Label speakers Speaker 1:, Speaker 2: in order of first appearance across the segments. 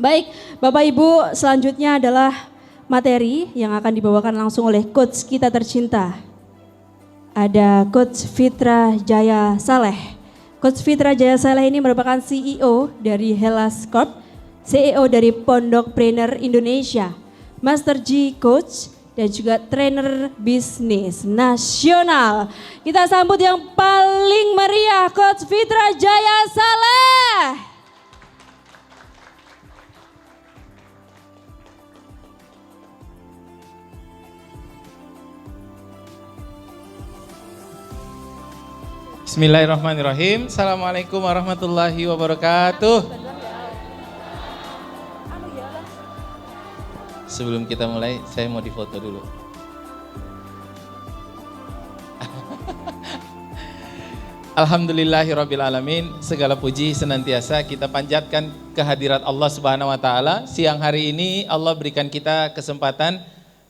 Speaker 1: Baik, Bapak Ibu, selanjutnya adalah materi yang akan dibawakan langsung oleh Coach kita tercinta. Ada Coach Fitra Jaya Saleh. Coach Fitra Jaya Saleh ini merupakan CEO dari Hellas Corp, CEO dari Pondok Trainer Indonesia, Master G Coach, dan juga trainer bisnis nasional. Kita sambut yang paling meriah, Coach Fitra Jaya Saleh.
Speaker 2: Bismillahirrahmanirrahim. Assalamualaikum warahmatullahi wabarakatuh. Sebelum kita mulai, saya mau difoto dulu. Alhamdulillahirrabbilalamin. Segala puji senantiasa kita panjatkan kehadirat Allah Subhanahu wa taala. Siang hari ini Allah berikan kita kesempatan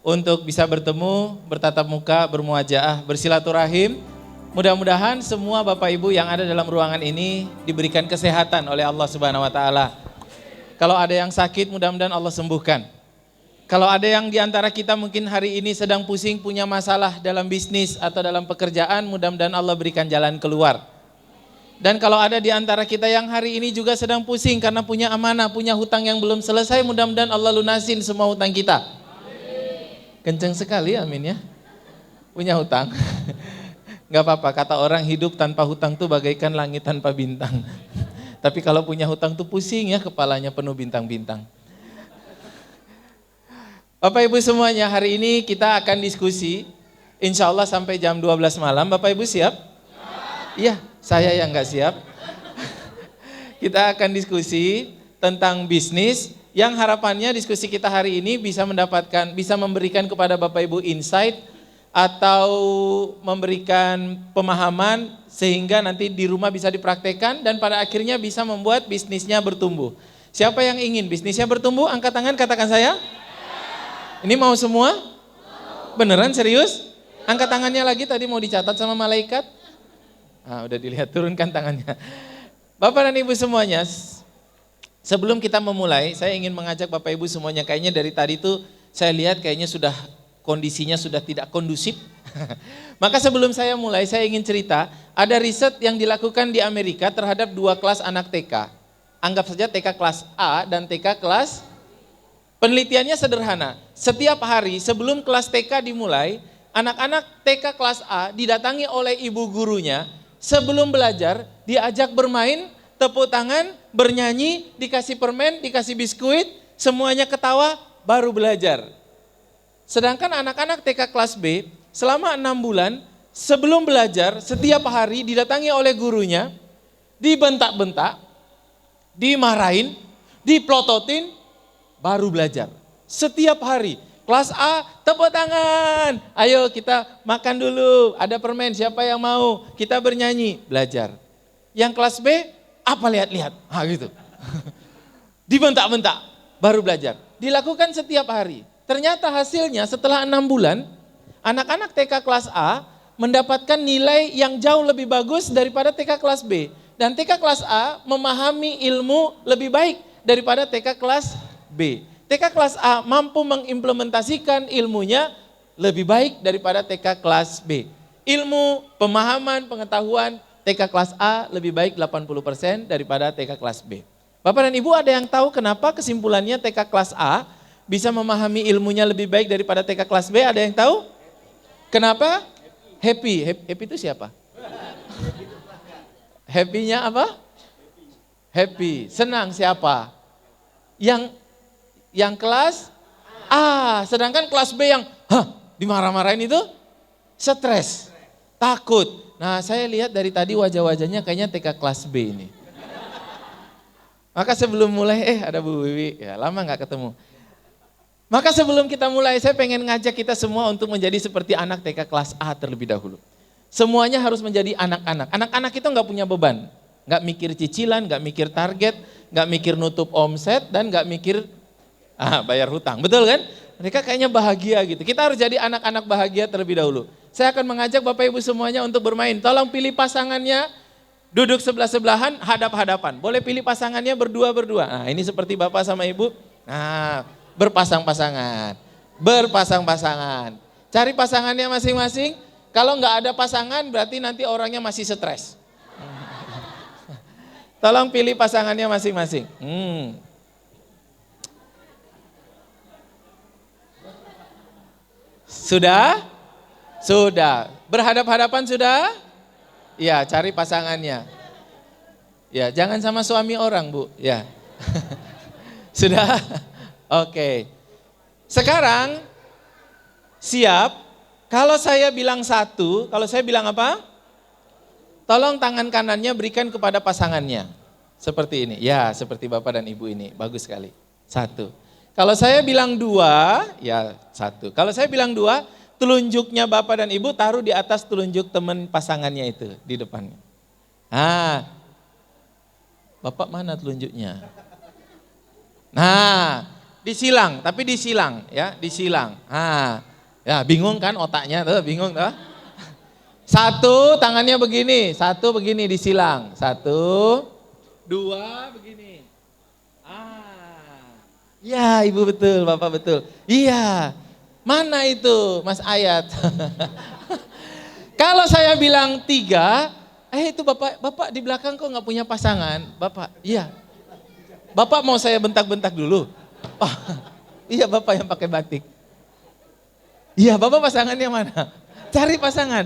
Speaker 2: untuk bisa bertemu, bertatap muka, bermuajaah, bersilaturahim. Mudah-mudahan semua Bapak Ibu yang ada dalam ruangan ini diberikan kesehatan oleh Allah Subhanahu wa taala. Kalau ada yang sakit, mudah-mudahan Allah sembuhkan. Kalau ada yang di antara kita mungkin hari ini sedang pusing, punya masalah dalam bisnis atau dalam pekerjaan, mudah-mudahan Allah berikan jalan keluar. Dan kalau ada di antara kita yang hari ini juga sedang pusing karena punya amanah, punya hutang yang belum selesai, mudah-mudahan Allah lunasin semua hutang kita. Kenceng sekali amin ya. Punya hutang. Gak apa-apa, kata orang hidup tanpa hutang tuh bagaikan langit tanpa bintang. Tapi kalau punya hutang tuh pusing ya, kepalanya penuh bintang-bintang. Bapak Ibu semuanya, hari ini kita akan diskusi, insya Allah sampai jam 12 malam. Bapak Ibu siap? Iya, saya yang gak siap. Kita akan diskusi tentang bisnis, yang harapannya diskusi kita hari ini bisa memberikan kepada Bapak Ibu insight, atau memberikan pemahaman sehingga nanti di rumah bisa dipraktekkan dan pada akhirnya bisa membuat bisnisnya bertumbuh. Siapa yang ingin bisnisnya bertumbuh? Angkat tangan, katakan saya. Ini mau semua? Beneran serius? Angkat tangannya lagi, tadi mau dicatat sama malaikat. Udah dilihat, turunkan tangannya. Bapak dan Ibu semuanya, sebelum kita memulai, saya ingin mengajak Bapak Ibu semuanya, kayaknya dari tadi tuh saya lihat kayaknya kondisinya sudah tidak kondusif. Maka sebelum saya mulai, saya ingin cerita, ada riset yang dilakukan di Amerika terhadap 2 kelas anak TK. Anggap saja TK kelas A dan TK kelas. Penelitiannya sederhana, setiap hari sebelum kelas TK dimulai, anak-anak TK kelas A didatangi oleh ibu gurunya, sebelum belajar diajak bermain, tepuk tangan, bernyanyi, dikasih permen, dikasih biskuit, semuanya ketawa, baru belajar. Sedangkan anak-anak TK kelas B selama 6 bulan sebelum belajar setiap hari didatangi oleh gurunya, dibentak-bentak, dimarahin, diplototin, baru belajar. Setiap hari, kelas A tepuk tangan, ayo kita makan dulu, ada permen siapa yang mau, kita bernyanyi, belajar. Yang kelas B, apa lihat-lihat, gitu. Dibentak-bentak, baru belajar. Dilakukan setiap hari. Ternyata hasilnya setelah 6 bulan, anak-anak TK kelas A mendapatkan nilai yang jauh lebih bagus daripada TK kelas B. Dan TK kelas A memahami ilmu lebih baik daripada TK kelas B. TK kelas A mampu mengimplementasikan ilmunya lebih baik daripada TK kelas B. Ilmu, pemahaman, pengetahuan TK kelas A lebih baik 80% daripada TK kelas B. Bapak dan Ibu, ada yang tahu kenapa kesimpulannya TK kelas A bisa memahami ilmunya lebih baik daripada TK kelas B? Ada yang tahu? Kenapa? Happy. Happy itu siapa? Happy-nya apa? Happy. Senang siapa? Yang kelas A. Sedangkan kelas B yang dimarah-marahin itu stres, takut. Nah, saya lihat dari tadi wajah-wajahnya kayaknya TK kelas B ini. Maka sebelum mulai, ada Bu Wiwi, ya lama gak ketemu. Maka sebelum kita mulai, saya pengen ngajak kita semua untuk menjadi seperti anak TK kelas A terlebih dahulu. Semuanya harus menjadi anak-anak. Anak-anak itu gak punya beban. Gak mikir cicilan, gak mikir target, gak mikir nutup omset, dan gak mikir bayar hutang. Betul kan? Mereka kayaknya bahagia gitu. Kita harus jadi anak-anak bahagia terlebih dahulu. Saya akan mengajak Bapak Ibu semuanya untuk bermain. Tolong pilih pasangannya, Duduk sebelah-sebelahan, hadap-hadapan. Boleh pilih pasangannya berdua-berdua. Nah, ini seperti Bapak sama Ibu. Nah, berpasang-pasangan. Berpasang-pasangan. Cari pasangannya masing-masing. Kalau nggak ada pasangan berarti nanti orangnya masih stres. Tolong pilih pasangannya masing-masing. Sudah? Sudah. Berhadap-hadapan sudah? Ya, cari pasangannya. Ya, jangan sama suami orang, Bu. Ya. Sudah? Oke. Sekarang siap. Kalau saya bilang satu, kalau saya bilang apa? Tolong tangan kanannya berikan kepada pasangannya. Seperti ini. Ya, seperti Bapak dan Ibu ini. Bagus sekali. Satu. Kalau saya bilang dua, ya satu. Kalau saya bilang dua, telunjuknya Bapak dan Ibu taruh di atas telunjuk teman pasangannya itu di depannya. Nah, Bapak mana telunjuknya? Nah, disilang, tapi disilang ya, disilang. Nah, ya bingung kan otaknya tuh, bingung tuh. Satu tangannya begini, satu begini disilang. Satu, dua begini. Ya Ibu betul, Bapak betul. Iya. Mana itu Mas Ayat? Kalau saya bilang tiga, itu Bapak di belakang kok nggak punya pasangan? Bapak, iya. Bapak mau saya bentak-bentak dulu? Oh, iya Bapak yang pakai batik. Iya Bapak pasangannya mana? Cari pasangan.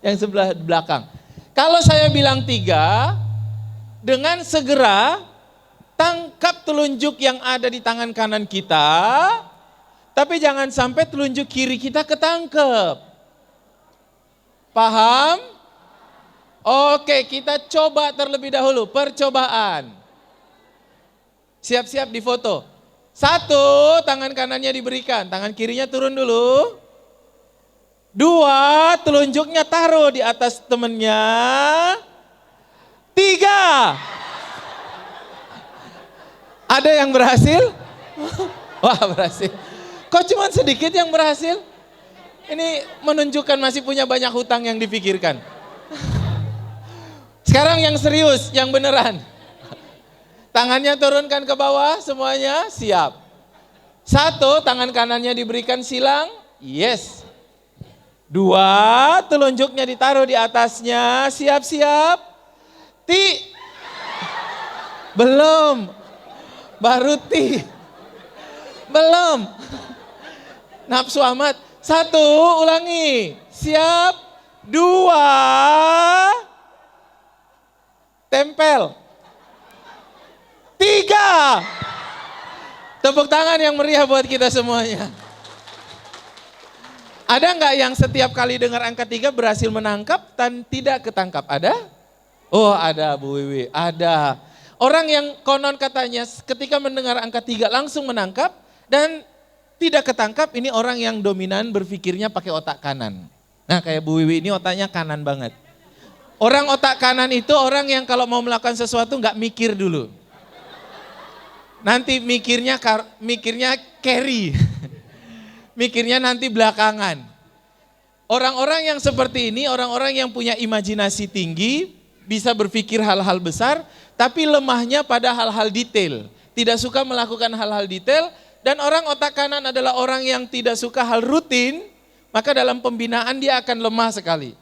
Speaker 2: Yang sebelah belakang. Kalau saya bilang tiga, dengan segera tangkap telunjuk yang ada di tangan kanan kita. Tapi jangan sampai telunjuk kiri kita ketangkep. Paham? Oke, kita coba terlebih dahulu. Percobaan. Siap-siap difoto. Satu, tangan kanannya diberikan. Tangan kirinya turun dulu. Dua, telunjuknya taruh di atas temennya. Tiga. Ada yang berhasil? Wah, berhasil. Kok cuma sedikit yang berhasil? Ini menunjukkan masih punya banyak hutang yang dipikirkan. Sekarang yang serius, yang beneran. Tangannya turunkan ke bawah semuanya, siap. Satu, tangan kanannya diberikan silang, yes. Dua, telunjuknya ditaruh di atasnya, siap-siap. Belum, baru belum. Nafsu amat. Satu, ulangi. Siap. Dua. Tempel. Tiga. Tepuk tangan yang meriah buat kita semuanya. Ada nggak yang setiap kali dengar angka 3 berhasil menangkap dan tidak ketangkap? Ada? Oh ada Bu Wiwi, ada. Orang yang konon katanya ketika mendengar angka 3 langsung menangkap dan tidak ketangkap, ini orang yang dominan berpikirnya pakai otak kanan. Nah kayak Bu Wiwi ini otaknya kanan banget. Orang otak kanan itu orang yang kalau mau melakukan sesuatu nggak mikir dulu. Nanti mikirnya carry. Mikirnya nanti belakangan. Orang-orang yang seperti ini, orang-orang yang punya imajinasi tinggi, bisa berpikir hal-hal besar, tapi lemahnya pada hal-hal detail. Tidak suka melakukan hal-hal detail, dan orang otak kanan adalah orang yang tidak suka hal rutin, maka dalam pembinaan dia akan lemah sekali.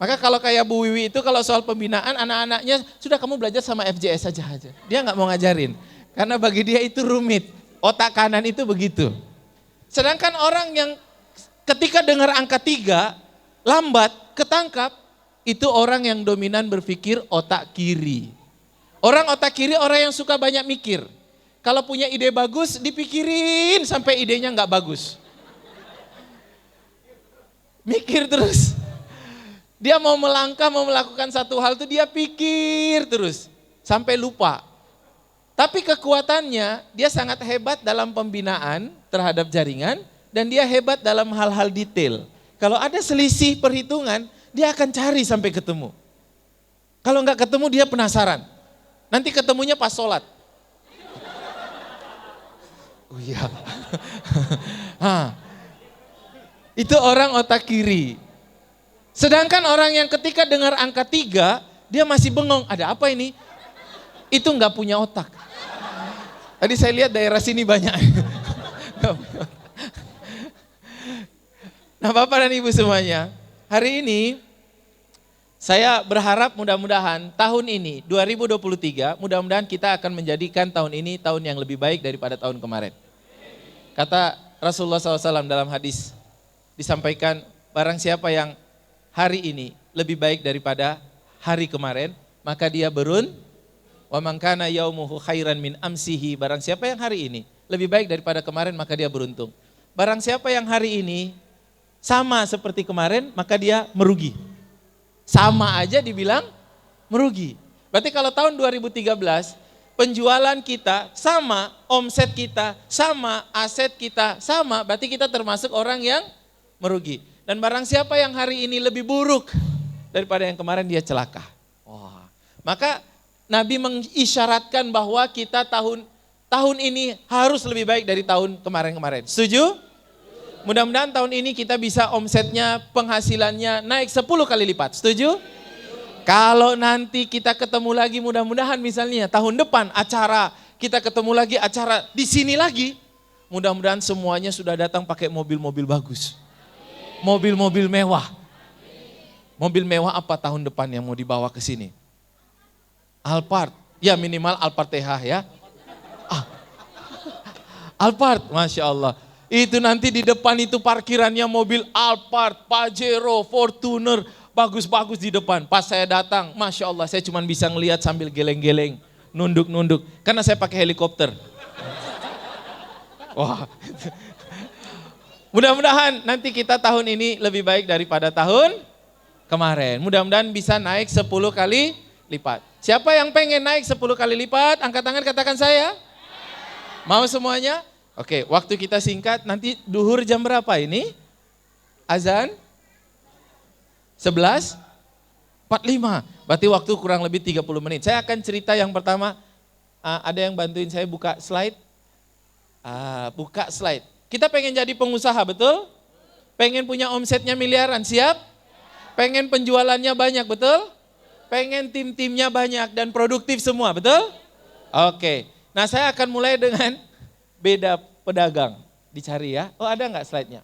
Speaker 2: Maka kalau kayak Bu Wiwi itu kalau soal pembinaan anak-anaknya, sudah kamu belajar sama FJS aja. Dia nggak mau ngajarin, karena bagi dia itu rumit. Otak kanan itu begitu. Sedangkan orang yang ketika dengar angka 3, lambat, ketangkap, itu orang yang dominan berpikir otak kiri. Orang otak kiri orang yang suka banyak mikir. Kalau punya ide bagus, dipikirin sampai idenya nggak bagus. Mikir terus. Dia mau melangkah, mau melakukan satu hal itu dia pikir terus. Sampai lupa. Tapi kekuatannya, dia sangat hebat dalam pembinaan terhadap jaringan. Dan dia hebat dalam hal-hal detail. Kalau ada selisih perhitungan, dia akan cari sampai ketemu. Kalau nggak ketemu dia penasaran. Nanti ketemunya pas sholat. Oh iya. Itu orang otak kiri. Sedangkan orang yang ketika dengar angka 3, dia masih bengong, ada apa ini? Itu nggak punya otak. Tadi saya lihat daerah sini banyak. Nah Bapak dan Ibu semuanya, hari ini saya berharap mudah-mudahan tahun ini 2023 mudah-mudahan kita akan menjadikan tahun ini tahun yang lebih baik daripada tahun kemarin. Kata Rasulullah SAW dalam hadis disampaikan, barang siapa yang hari ini lebih baik daripada hari kemarin, maka dia wa man kana yaumuhu khairan min amsihi, barang siapa yang hari ini lebih baik daripada kemarin maka dia beruntung. Barang siapa yang hari ini sama seperti kemarin maka dia merugi. Sama aja dibilang merugi. Berarti kalau tahun 2013 penjualan kita sama, omset kita sama, aset kita sama, berarti kita termasuk orang yang merugi. Dan barang siapa yang hari ini lebih buruk daripada yang kemarin dia celaka. Wah. Maka Nabi mengisyaratkan bahwa kita tahun ini harus lebih baik dari tahun kemarin-kemarin. Setuju? Mudah-mudahan tahun ini kita bisa omsetnya, penghasilannya naik 10 kali lipat. Setuju? Kalau nanti kita ketemu lagi mudah-mudahan misalnya tahun depan kita ketemu lagi acara di sini lagi. Mudah-mudahan semuanya sudah datang pakai mobil-mobil bagus. Mobil-mobil mewah. Mobil mewah apa tahun depan yang mau dibawa ke sini? Alphard. Ya minimal Alphard TH ya. Alphard, Masya Allah. Itu nanti di depan itu parkirannya mobil Alphard, Pajero, Fortuner, bagus-bagus di depan. Pas saya datang, Masya Allah saya cuma bisa ngelihat sambil geleng-geleng, nunduk-nunduk. Karena saya pakai helikopter. Wah. Mudah-mudahan nanti kita tahun ini lebih baik daripada tahun kemarin. Mudah-mudahan bisa naik 10 kali lipat. Siapa yang pengen naik 10 kali lipat? Angkat tangan katakan saya. Mau semuanya? Oke, waktu kita singkat, nanti duhur jam berapa ini? Azan? 11.45, berarti waktu kurang lebih 30 menit. Saya akan cerita yang pertama, ada yang bantuin saya buka slide? Buka slide. Kita pengen jadi pengusaha, betul? Pengen punya omsetnya miliaran, siap? Pengen penjualannya banyak, betul? Pengen tim-timnya banyak dan produktif semua, betul? Oke, nah saya akan mulai dengan beda pedagang, dicari ya. Oh ada nggak slide-nya?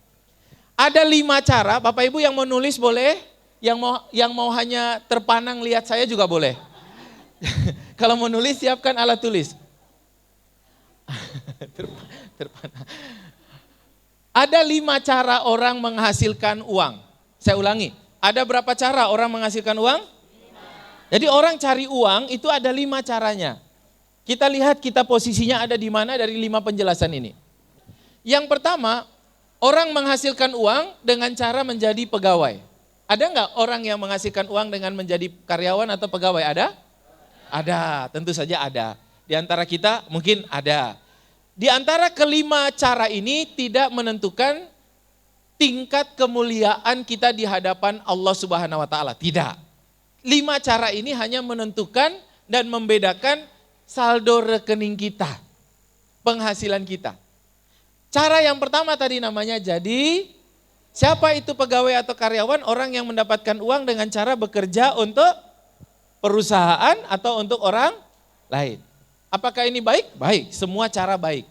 Speaker 2: Ada 5 cara, Bapak Ibu yang mau nulis boleh, yang mau hanya terpanang lihat saya juga boleh. Kalau mau nulis siapkan alat tulis. Terpanang. Ada 5 cara orang menghasilkan uang. Saya ulangi, ada berapa cara orang menghasilkan uang? 5. Jadi orang cari uang itu ada 5 caranya. Kita lihat kita posisinya ada di mana dari 5 penjelasan ini. Yang pertama, orang menghasilkan uang dengan cara menjadi pegawai. Ada nggak orang yang menghasilkan uang dengan menjadi karyawan atau pegawai? Ada? Ada, tentu saja ada. Di antara kita mungkin ada. Di antara kelima cara ini tidak menentukan tingkat kemuliaan kita di hadapan Allah Subhanahu wa taala. Tidak. 5 cara ini hanya menentukan dan membedakan saldo rekening kita, penghasilan kita. Cara yang pertama tadi namanya jadi, siapa itu pegawai atau karyawan? Orang yang mendapatkan uang dengan cara bekerja untuk perusahaan atau untuk orang lain. Apakah ini baik? Baik, semua cara baik.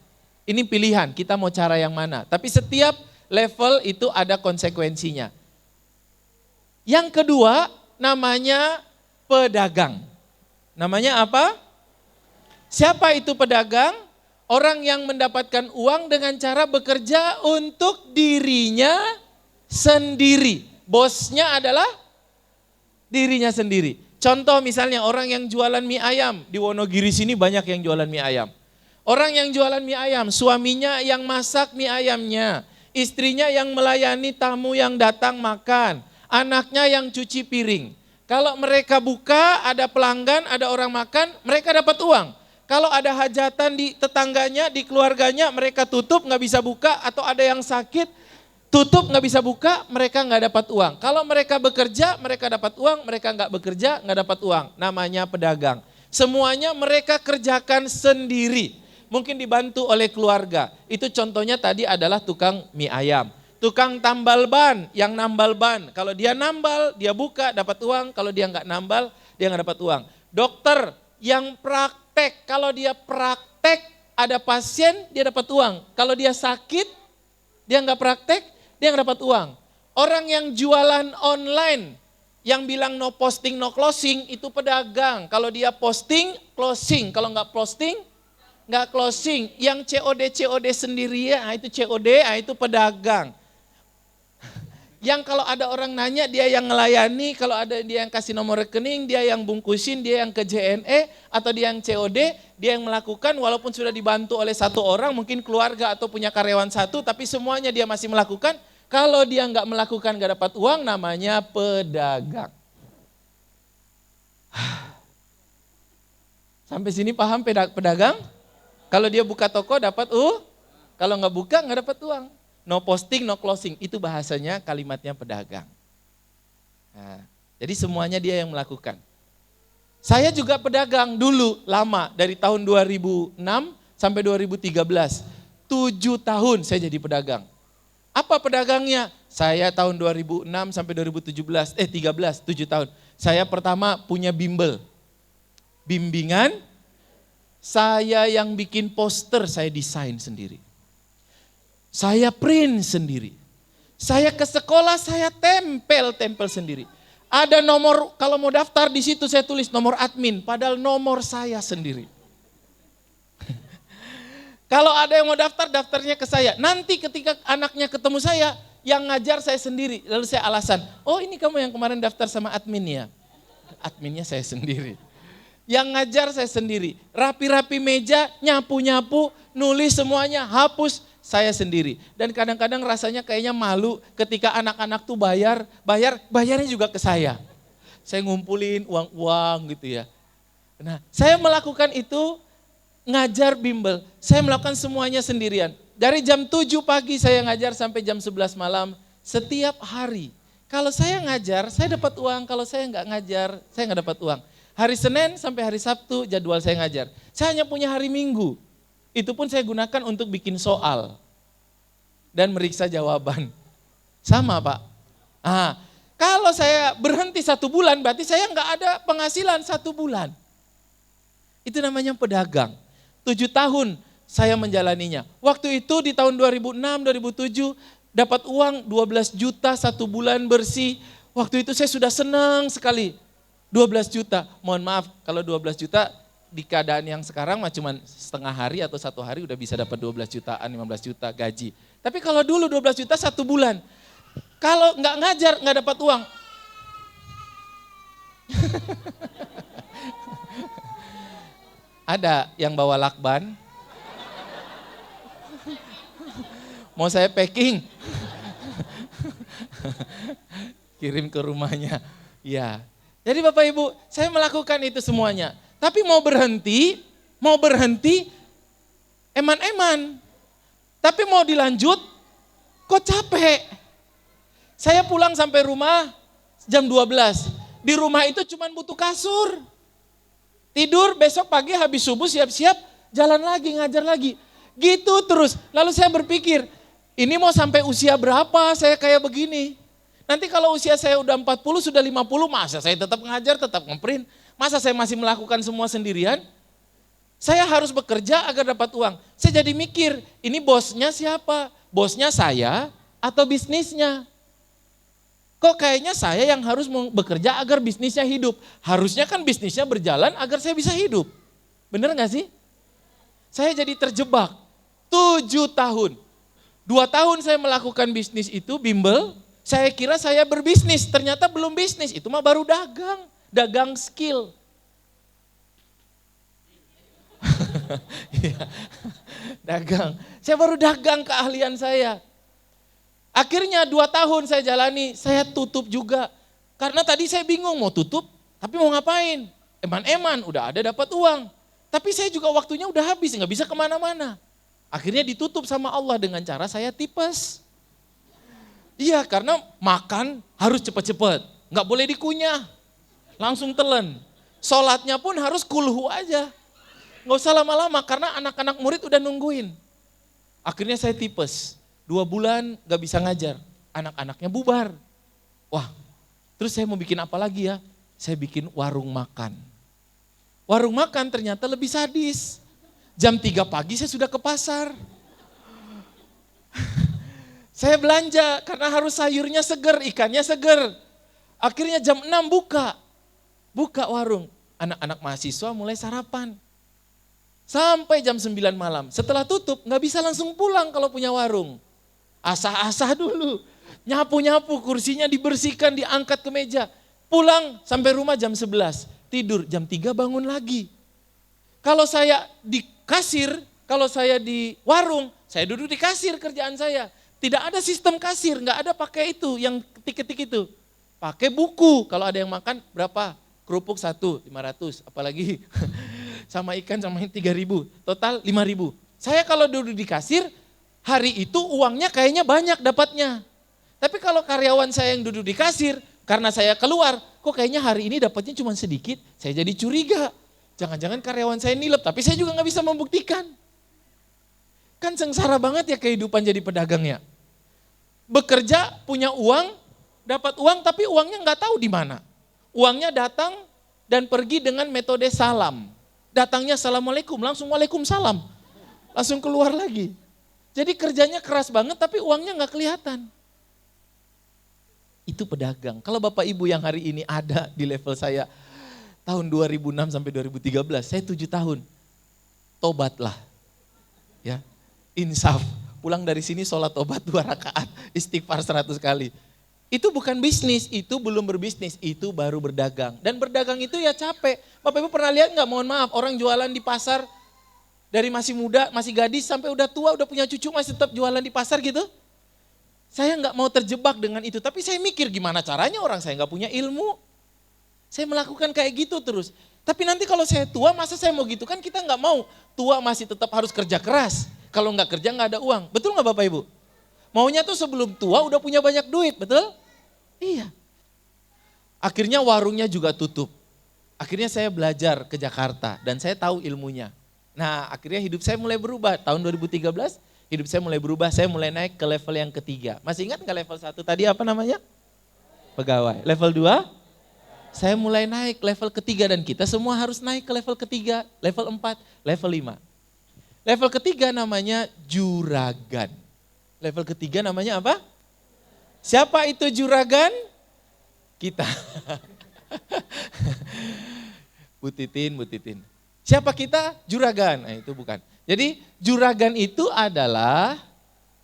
Speaker 2: Ini pilihan, kita mau cara yang mana. Tapi setiap level itu ada konsekuensinya. Yang kedua namanya pedagang. Namanya apa? Siapa itu pedagang? Orang yang mendapatkan uang dengan cara bekerja untuk dirinya sendiri. Bosnya adalah dirinya sendiri. Contoh misalnya orang yang jualan mie ayam. Di Wonogiri sini banyak yang jualan mie ayam. Orang yang jualan mie ayam, suaminya yang masak mie ayamnya. Istrinya yang melayani tamu yang datang makan. Anaknya yang cuci piring. Kalau mereka buka, ada pelanggan, ada orang makan, mereka dapat uang. Kalau ada hajatan di tetangganya, di keluarganya, mereka tutup nggak bisa buka, atau ada yang sakit, tutup nggak bisa buka, mereka nggak dapat uang. Kalau mereka bekerja, mereka dapat uang, mereka nggak bekerja, nggak dapat uang. Namanya pedagang. Semuanya mereka kerjakan sendiri. Mungkin dibantu oleh keluarga. Itu contohnya tadi adalah tukang mie ayam. Tukang tambal ban, yang nambal ban. Kalau dia nambal, dia buka dapat uang. Kalau dia nggak nambal, dia nggak dapat uang. Dokter yang praktek, kalau dia praktek ada pasien, dia dapat uang. Kalau dia sakit, dia nggak praktek, dia nggak dapat uang. Orang yang jualan online, yang bilang no posting, no closing, itu pedagang. Kalau dia posting, closing. Kalau nggak posting, nggak closing. Yang COD sendiri ya, itu COD, itu pedagang. Yang kalau ada orang nanya dia yang ngelayani, kalau ada dia yang kasih nomor rekening, dia yang bungkusin, dia yang ke JNE, atau dia yang COD, dia yang melakukan walaupun sudah dibantu oleh satu orang, mungkin keluarga atau punya karyawan satu, tapi semuanya dia masih melakukan. Kalau dia nggak melakukan nggak dapat uang, namanya pedagang. Sampai sini paham pedagang? Kalau dia buka toko dapat kalau nggak buka nggak dapat uang. No posting, no closing, itu bahasanya kalimatnya pedagang. Nah, jadi semuanya dia yang melakukan. Saya juga pedagang dulu lama, dari tahun 2006 sampai 2013. 7 tahun saya jadi pedagang. Apa pedagangnya? Saya tahun 2006 sampai 2017, 7 tahun. Saya pertama punya bimbel. Bimbingan, saya yang bikin poster, saya desain sendiri. Saya print sendiri. Saya ke sekolah, saya tempel sendiri. Ada nomor, kalau mau daftar di situ saya tulis nomor admin, padahal nomor saya sendiri. Kalau ada yang mau daftar, daftarnya ke saya. Nanti ketika anaknya ketemu saya, yang ngajar saya sendiri. Lalu saya alasan, oh ini kamu yang kemarin daftar sama admin ya. Adminnya saya sendiri. Yang ngajar saya sendiri. Rapi-rapi meja, nyapu-nyapu, nulis semuanya, hapus. Saya sendiri. Dan kadang-kadang rasanya kayaknya malu ketika anak-anak tuh bayarnya juga ke saya. Saya ngumpulin uang-uang gitu ya. Nah, saya melakukan itu ngajar bimbel. Saya melakukan semuanya sendirian. Dari jam 7 pagi saya ngajar sampai jam 11 malam setiap hari. Kalau saya ngajar, saya dapat uang. Kalau saya nggak ngajar, saya nggak dapat uang. Hari Senin sampai hari Sabtu jadwal saya ngajar. Saya hanya punya hari Minggu. Itu pun saya gunakan untuk bikin soal dan meriksa jawaban. Sama Pak. Kalau saya berhenti 1 bulan berarti saya nggak ada penghasilan 1 bulan. Itu namanya pedagang. 7 tahun saya menjalaninya. Waktu itu di tahun 2006, 2007 dapat uang 12 juta 1 bulan bersih. Waktu itu saya sudah senang sekali. 12 juta, mohon maaf kalau 12 juta di keadaan yang sekarang mah cuma setengah hari atau 1 hari udah bisa dapat 12 jutaan, 15 juta gaji. Tapi kalau dulu 12 juta 1 bulan. Kalau nggak ngajar nggak dapat uang. Ada yang bawa lakban. Mau saya packing. Kirim ke rumahnya. Ya. Jadi Bapak Ibu, saya melakukan itu semuanya. Tapi mau berhenti, eman-eman. Tapi mau dilanjut, kok capek. Saya pulang sampai rumah jam 12. Di rumah itu cuma butuh kasur. Tidur, besok pagi habis subuh siap-siap, jalan lagi, ngajar lagi. Gitu terus. Lalu saya berpikir, ini mau sampai usia berapa saya kayak begini. Nanti kalau usia saya udah 40, sudah 50, masa saya tetap ngajar, tetap ngeprint. Masa saya masih melakukan semua sendirian? Saya harus bekerja agar dapat uang. Saya jadi mikir, ini bosnya siapa? Bosnya saya atau bisnisnya? Kok kayaknya saya yang harus bekerja agar bisnisnya hidup. Harusnya kan bisnisnya berjalan agar saya bisa hidup. Bener gak sih? Saya jadi terjebak. 7 tahun. 2 tahun saya melakukan bisnis itu, bimbel. Saya kira saya berbisnis, ternyata belum bisnis. Itu mah baru dagang. Dagang skill. Dagang. Saya baru dagang keahlian saya. Akhirnya 2 tahun saya jalani, saya tutup juga. Karena tadi saya bingung mau tutup, tapi mau ngapain? Eman-eman, udah ada dapat uang. Tapi saya juga waktunya udah habis, nggak bisa kemana-mana. Akhirnya ditutup sama Allah dengan cara saya tipes. Iya, karena makan harus cepat-cepat, nggak boleh dikunyah. Langsung telan. Sholatnya pun harus kulhu aja. Nggak usah lama-lama karena anak-anak murid udah nungguin. Akhirnya saya tipes. 2 2 bulan gak bisa ngajar, anak-anaknya bubar. Wah, terus saya mau bikin apa lagi ya? Saya bikin warung makan. Warung makan ternyata lebih sadis. Jam 3 pagi saya sudah ke pasar. Saya belanja karena harus sayurnya seger, ikannya seger. Akhirnya jam 6 buka warung. Anak-anak mahasiswa mulai sarapan. Sampai jam 9 malam. Setelah tutup gak bisa langsung pulang kalau punya warung. Asah-asah dulu. Nyapu-nyapu, kursinya dibersihkan, diangkat ke meja. Pulang sampai rumah jam 11. Tidur jam 3 bangun lagi. Kalau saya di kasir, kalau saya di warung, saya duduk di kasir kerjaan saya. Tidak ada sistem kasir, gak ada pakai itu yang ketik-ketik itu. Pakai buku, kalau ada yang makan berapa? Kerupuk 1, 500, apalagi sama ikan sama 3.000, total 5.000. Saya kalau duduk di kasir, hari itu uangnya kayaknya banyak dapatnya. Tapi kalau karyawan saya yang duduk di kasir, karena saya keluar, kok kayaknya hari ini dapatnya cuma sedikit, saya jadi curiga. Jangan-jangan karyawan saya nilep, tapi saya juga gak bisa membuktikan. Kan sengsara banget ya kehidupan jadi pedagangnya. Bekerja, punya uang, dapat uang tapi uangnya gak tahu di mana. Uangnya datang dan pergi dengan metode salam. Datangnya assalamualaikum, langsung waalaikumsalam. Langsung keluar lagi. Jadi kerjanya keras banget tapi uangnya gak kelihatan. Itu pedagang. Kalau Bapak Ibu yang hari ini ada di level saya tahun 2006 sampai 2013, saya 7 tahun. Tobatlah. Ya. Insaf. Pulang dari sini sholat tobat 2 rakaat, istighfar 100 kali. Itu bukan bisnis, itu belum berbisnis, itu baru berdagang. Dan berdagang itu ya capek. Bapak Ibu pernah lihat nggak, mohon maaf, orang jualan di pasar dari masih muda, masih gadis sampai udah tua, udah punya cucu masih tetap jualan di pasar gitu? Saya nggak mau terjebak dengan itu, tapi saya mikir gimana caranya, orang saya nggak punya ilmu. Saya melakukan kayak gitu terus. Tapi nanti kalau saya tua, masa saya mau gitu? Kan kita nggak mau, tua masih tetap harus kerja keras. Kalau nggak kerja nggak ada uang, betul nggak Bapak Ibu? Maunya tuh sebelum tua udah punya banyak duit, betul? Iya. Akhirnya warungnya juga tutup. Akhirnya saya belajar ke Jakarta dan saya tahu ilmunya. Nah akhirnya hidup saya mulai berubah. Tahun 2013 hidup saya mulai berubah, saya mulai naik ke level yang ketiga. Masih ingat nggak level 1 tadi apa namanya? Pegawai. Level 2? Saya mulai naik level ketiga dan kita semua harus naik ke level ketiga, level 4, level 5. Level ketiga namanya juragan. Level ketiga namanya apa? Siapa itu juragan? Kita. Bu Titin. Siapa kita? Juragan. Nah, itu bukan. Jadi juragan itu adalah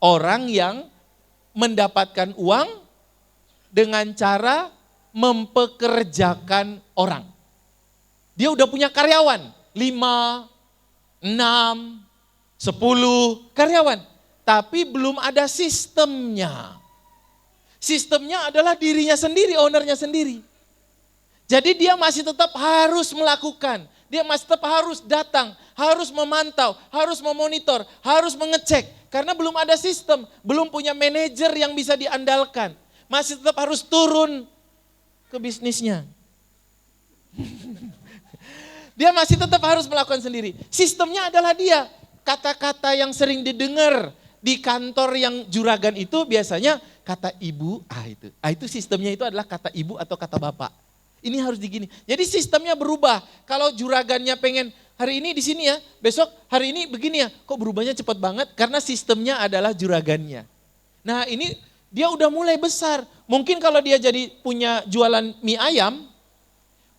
Speaker 2: orang yang mendapatkan uang dengan cara mempekerjakan orang. Dia udah punya karyawan, 5, 6, 10 karyawan. Tapi belum ada sistemnya. Sistemnya adalah dirinya sendiri, ownernya sendiri. Jadi dia masih tetap harus melakukan, dia masih tetap harus datang, harus memantau, harus memonitor, harus mengecek. Karena belum ada sistem, belum punya manajer yang bisa diandalkan. Masih tetap harus turun ke bisnisnya. Dia masih tetap harus melakukan sendiri. Sistemnya adalah dia. Kata-kata yang sering didengar di kantor yang juragan itu biasanya kata ibu, itu sistemnya itu adalah kata ibu atau kata bapak. Ini harus digini. Jadi sistemnya berubah. Kalau juragannya pengen hari ini di sini ya, besok hari ini begini ya. Kok berubahnya cepat banget? Karena sistemnya adalah juragannya. Nah ini dia udah mulai besar. Mungkin kalau dia jadi punya jualan mie ayam,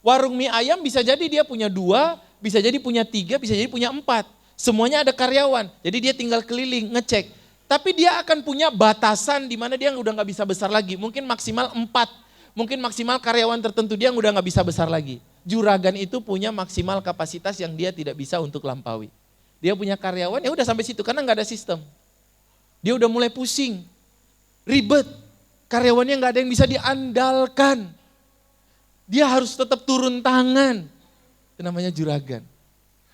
Speaker 2: warung mie ayam bisa jadi dia punya 2, bisa jadi punya 3, bisa jadi punya 4. Semuanya ada karyawan, jadi dia tinggal keliling, ngecek. Tapi dia akan punya batasan di mana dia udah gak bisa besar lagi. Mungkin maksimal 4, mungkin maksimal karyawan tertentu dia udah gak bisa besar lagi. Juragan itu punya maksimal kapasitas yang dia tidak bisa untuk lampaui. Dia punya karyawan, ya udah sampai situ karena gak ada sistem. Dia udah mulai pusing, ribet. Karyawannya gak ada yang bisa diandalkan. Dia harus tetap turun tangan. Itu namanya juragan.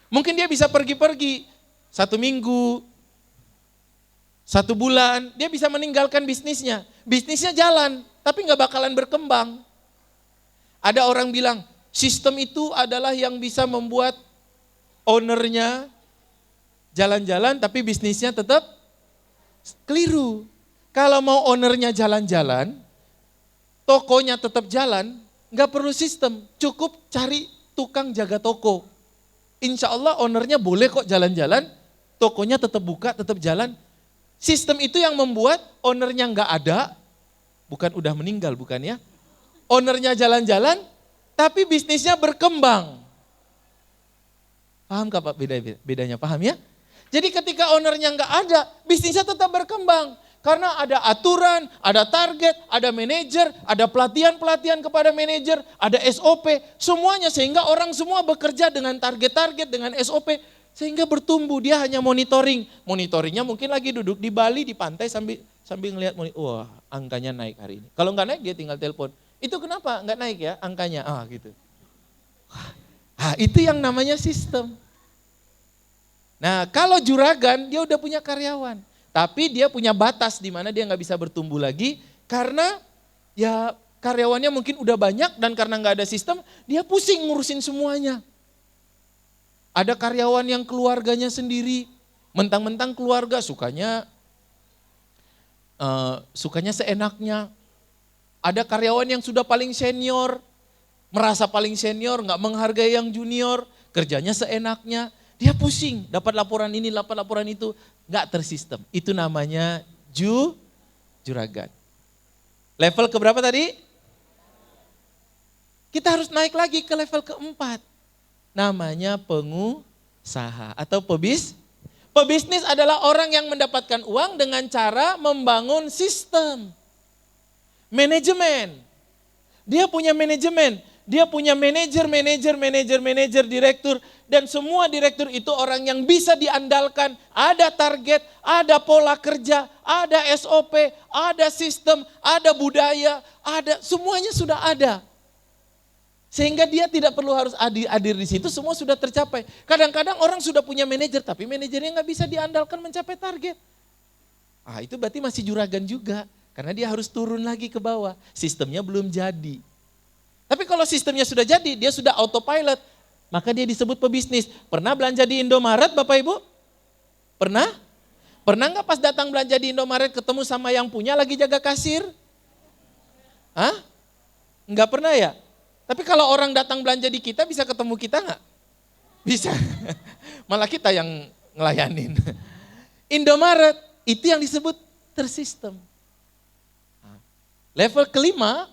Speaker 2: Mungkin dia bisa pergi-pergi 1 minggu, 1 bulan, dia bisa meninggalkan bisnisnya. Bisnisnya jalan, tapi gak bakalan berkembang. Ada orang bilang, sistem itu adalah yang bisa membuat ownernya jalan-jalan tapi bisnisnya tetap Keliru. Kalau mau ownernya jalan-jalan, tokonya tetap jalan, nggak perlu sistem, cukup cari tukang jaga toko. Insya Allah ownernya boleh kok jalan-jalan, tokonya tetap buka, tetap jalan. Sistem itu yang membuat ownernya nggak ada, bukan udah meninggal bukan ya. Ownernya jalan-jalan, tapi bisnisnya berkembang. Paham Pak bedanya? Paham ya? Jadi ketika ownernya nggak ada, bisnisnya tetap berkembang. Karena ada aturan, ada target, ada manajer, ada pelatihan-pelatihan kepada manajer, ada SOP, semuanya sehingga orang semua bekerja dengan target-target, dengan SOP, sehingga bertumbuh. Dia hanya monitoring. Monitoringnya mungkin lagi duduk di Bali, di pantai sambil ngelihat, wah angkanya naik hari ini. Kalau nggak naik dia tinggal telepon. Itu kenapa nggak naik ya angkanya? Gitu. Itu yang namanya sistem. Nah kalau juragan dia udah punya karyawan. Tapi dia punya batas di mana dia nggak bisa bertumbuh lagi karena ya karyawannya mungkin udah banyak dan karena nggak ada sistem dia pusing ngurusin semuanya. Ada karyawan yang keluarganya sendiri, mentang-mentang keluarga sukanya seenaknya. Ada karyawan yang sudah paling senior, merasa paling senior, nggak menghargai yang junior, kerjanya seenaknya. Dia pusing, dapat laporan ini, dapat laporan itu, nggak tersistem. Itu namanya juragan. Level keberapa tadi? Kita harus naik lagi ke level keempat. Namanya pengusaha atau pebisnis. Pebisnis adalah orang yang mendapatkan uang dengan cara membangun sistem. Manajemen. Dia punya manajemen. Dia punya manajer, direktur. Dan semua direktur itu orang yang bisa diandalkan. Ada target, ada pola kerja, ada SOP, ada sistem, ada budaya, semuanya sudah ada. Sehingga dia tidak perlu harus hadir di situ, semua sudah tercapai. Kadang-kadang orang sudah punya manajer, tapi manajernya nggak bisa diandalkan mencapai target. Itu berarti masih juragan juga. Karena dia harus turun lagi ke bawah, sistemnya belum jadi. Tapi kalau sistemnya sudah jadi, dia sudah autopilot, maka dia disebut pebisnis. Pernah belanja di Indomaret Bapak Ibu? Pernah? Pernah nggak pas datang belanja di Indomaret ketemu sama yang punya lagi jaga kasir? Nggak pernah ya? Tapi kalau orang datang belanja di kita bisa ketemu kita nggak? Bisa. Malah kita yang ngelayanin. Indomaret itu yang disebut tersistem. Level kelima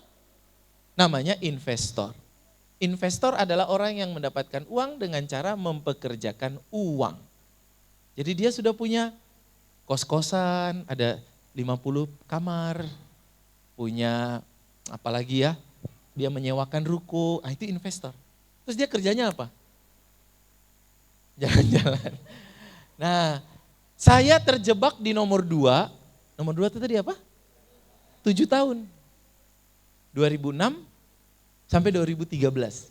Speaker 2: namanya investor. Investor adalah orang yang mendapatkan uang dengan cara mempekerjakan uang. Jadi dia sudah punya kos-kosan, ada 50 kamar, punya apalagi ya, dia menyewakan ruko, itu investor. Terus dia kerjanya apa? Jalan-jalan. Nah, saya terjebak di nomor 2 itu tadi apa? 7 tahun. 2006 sampai 2013. 7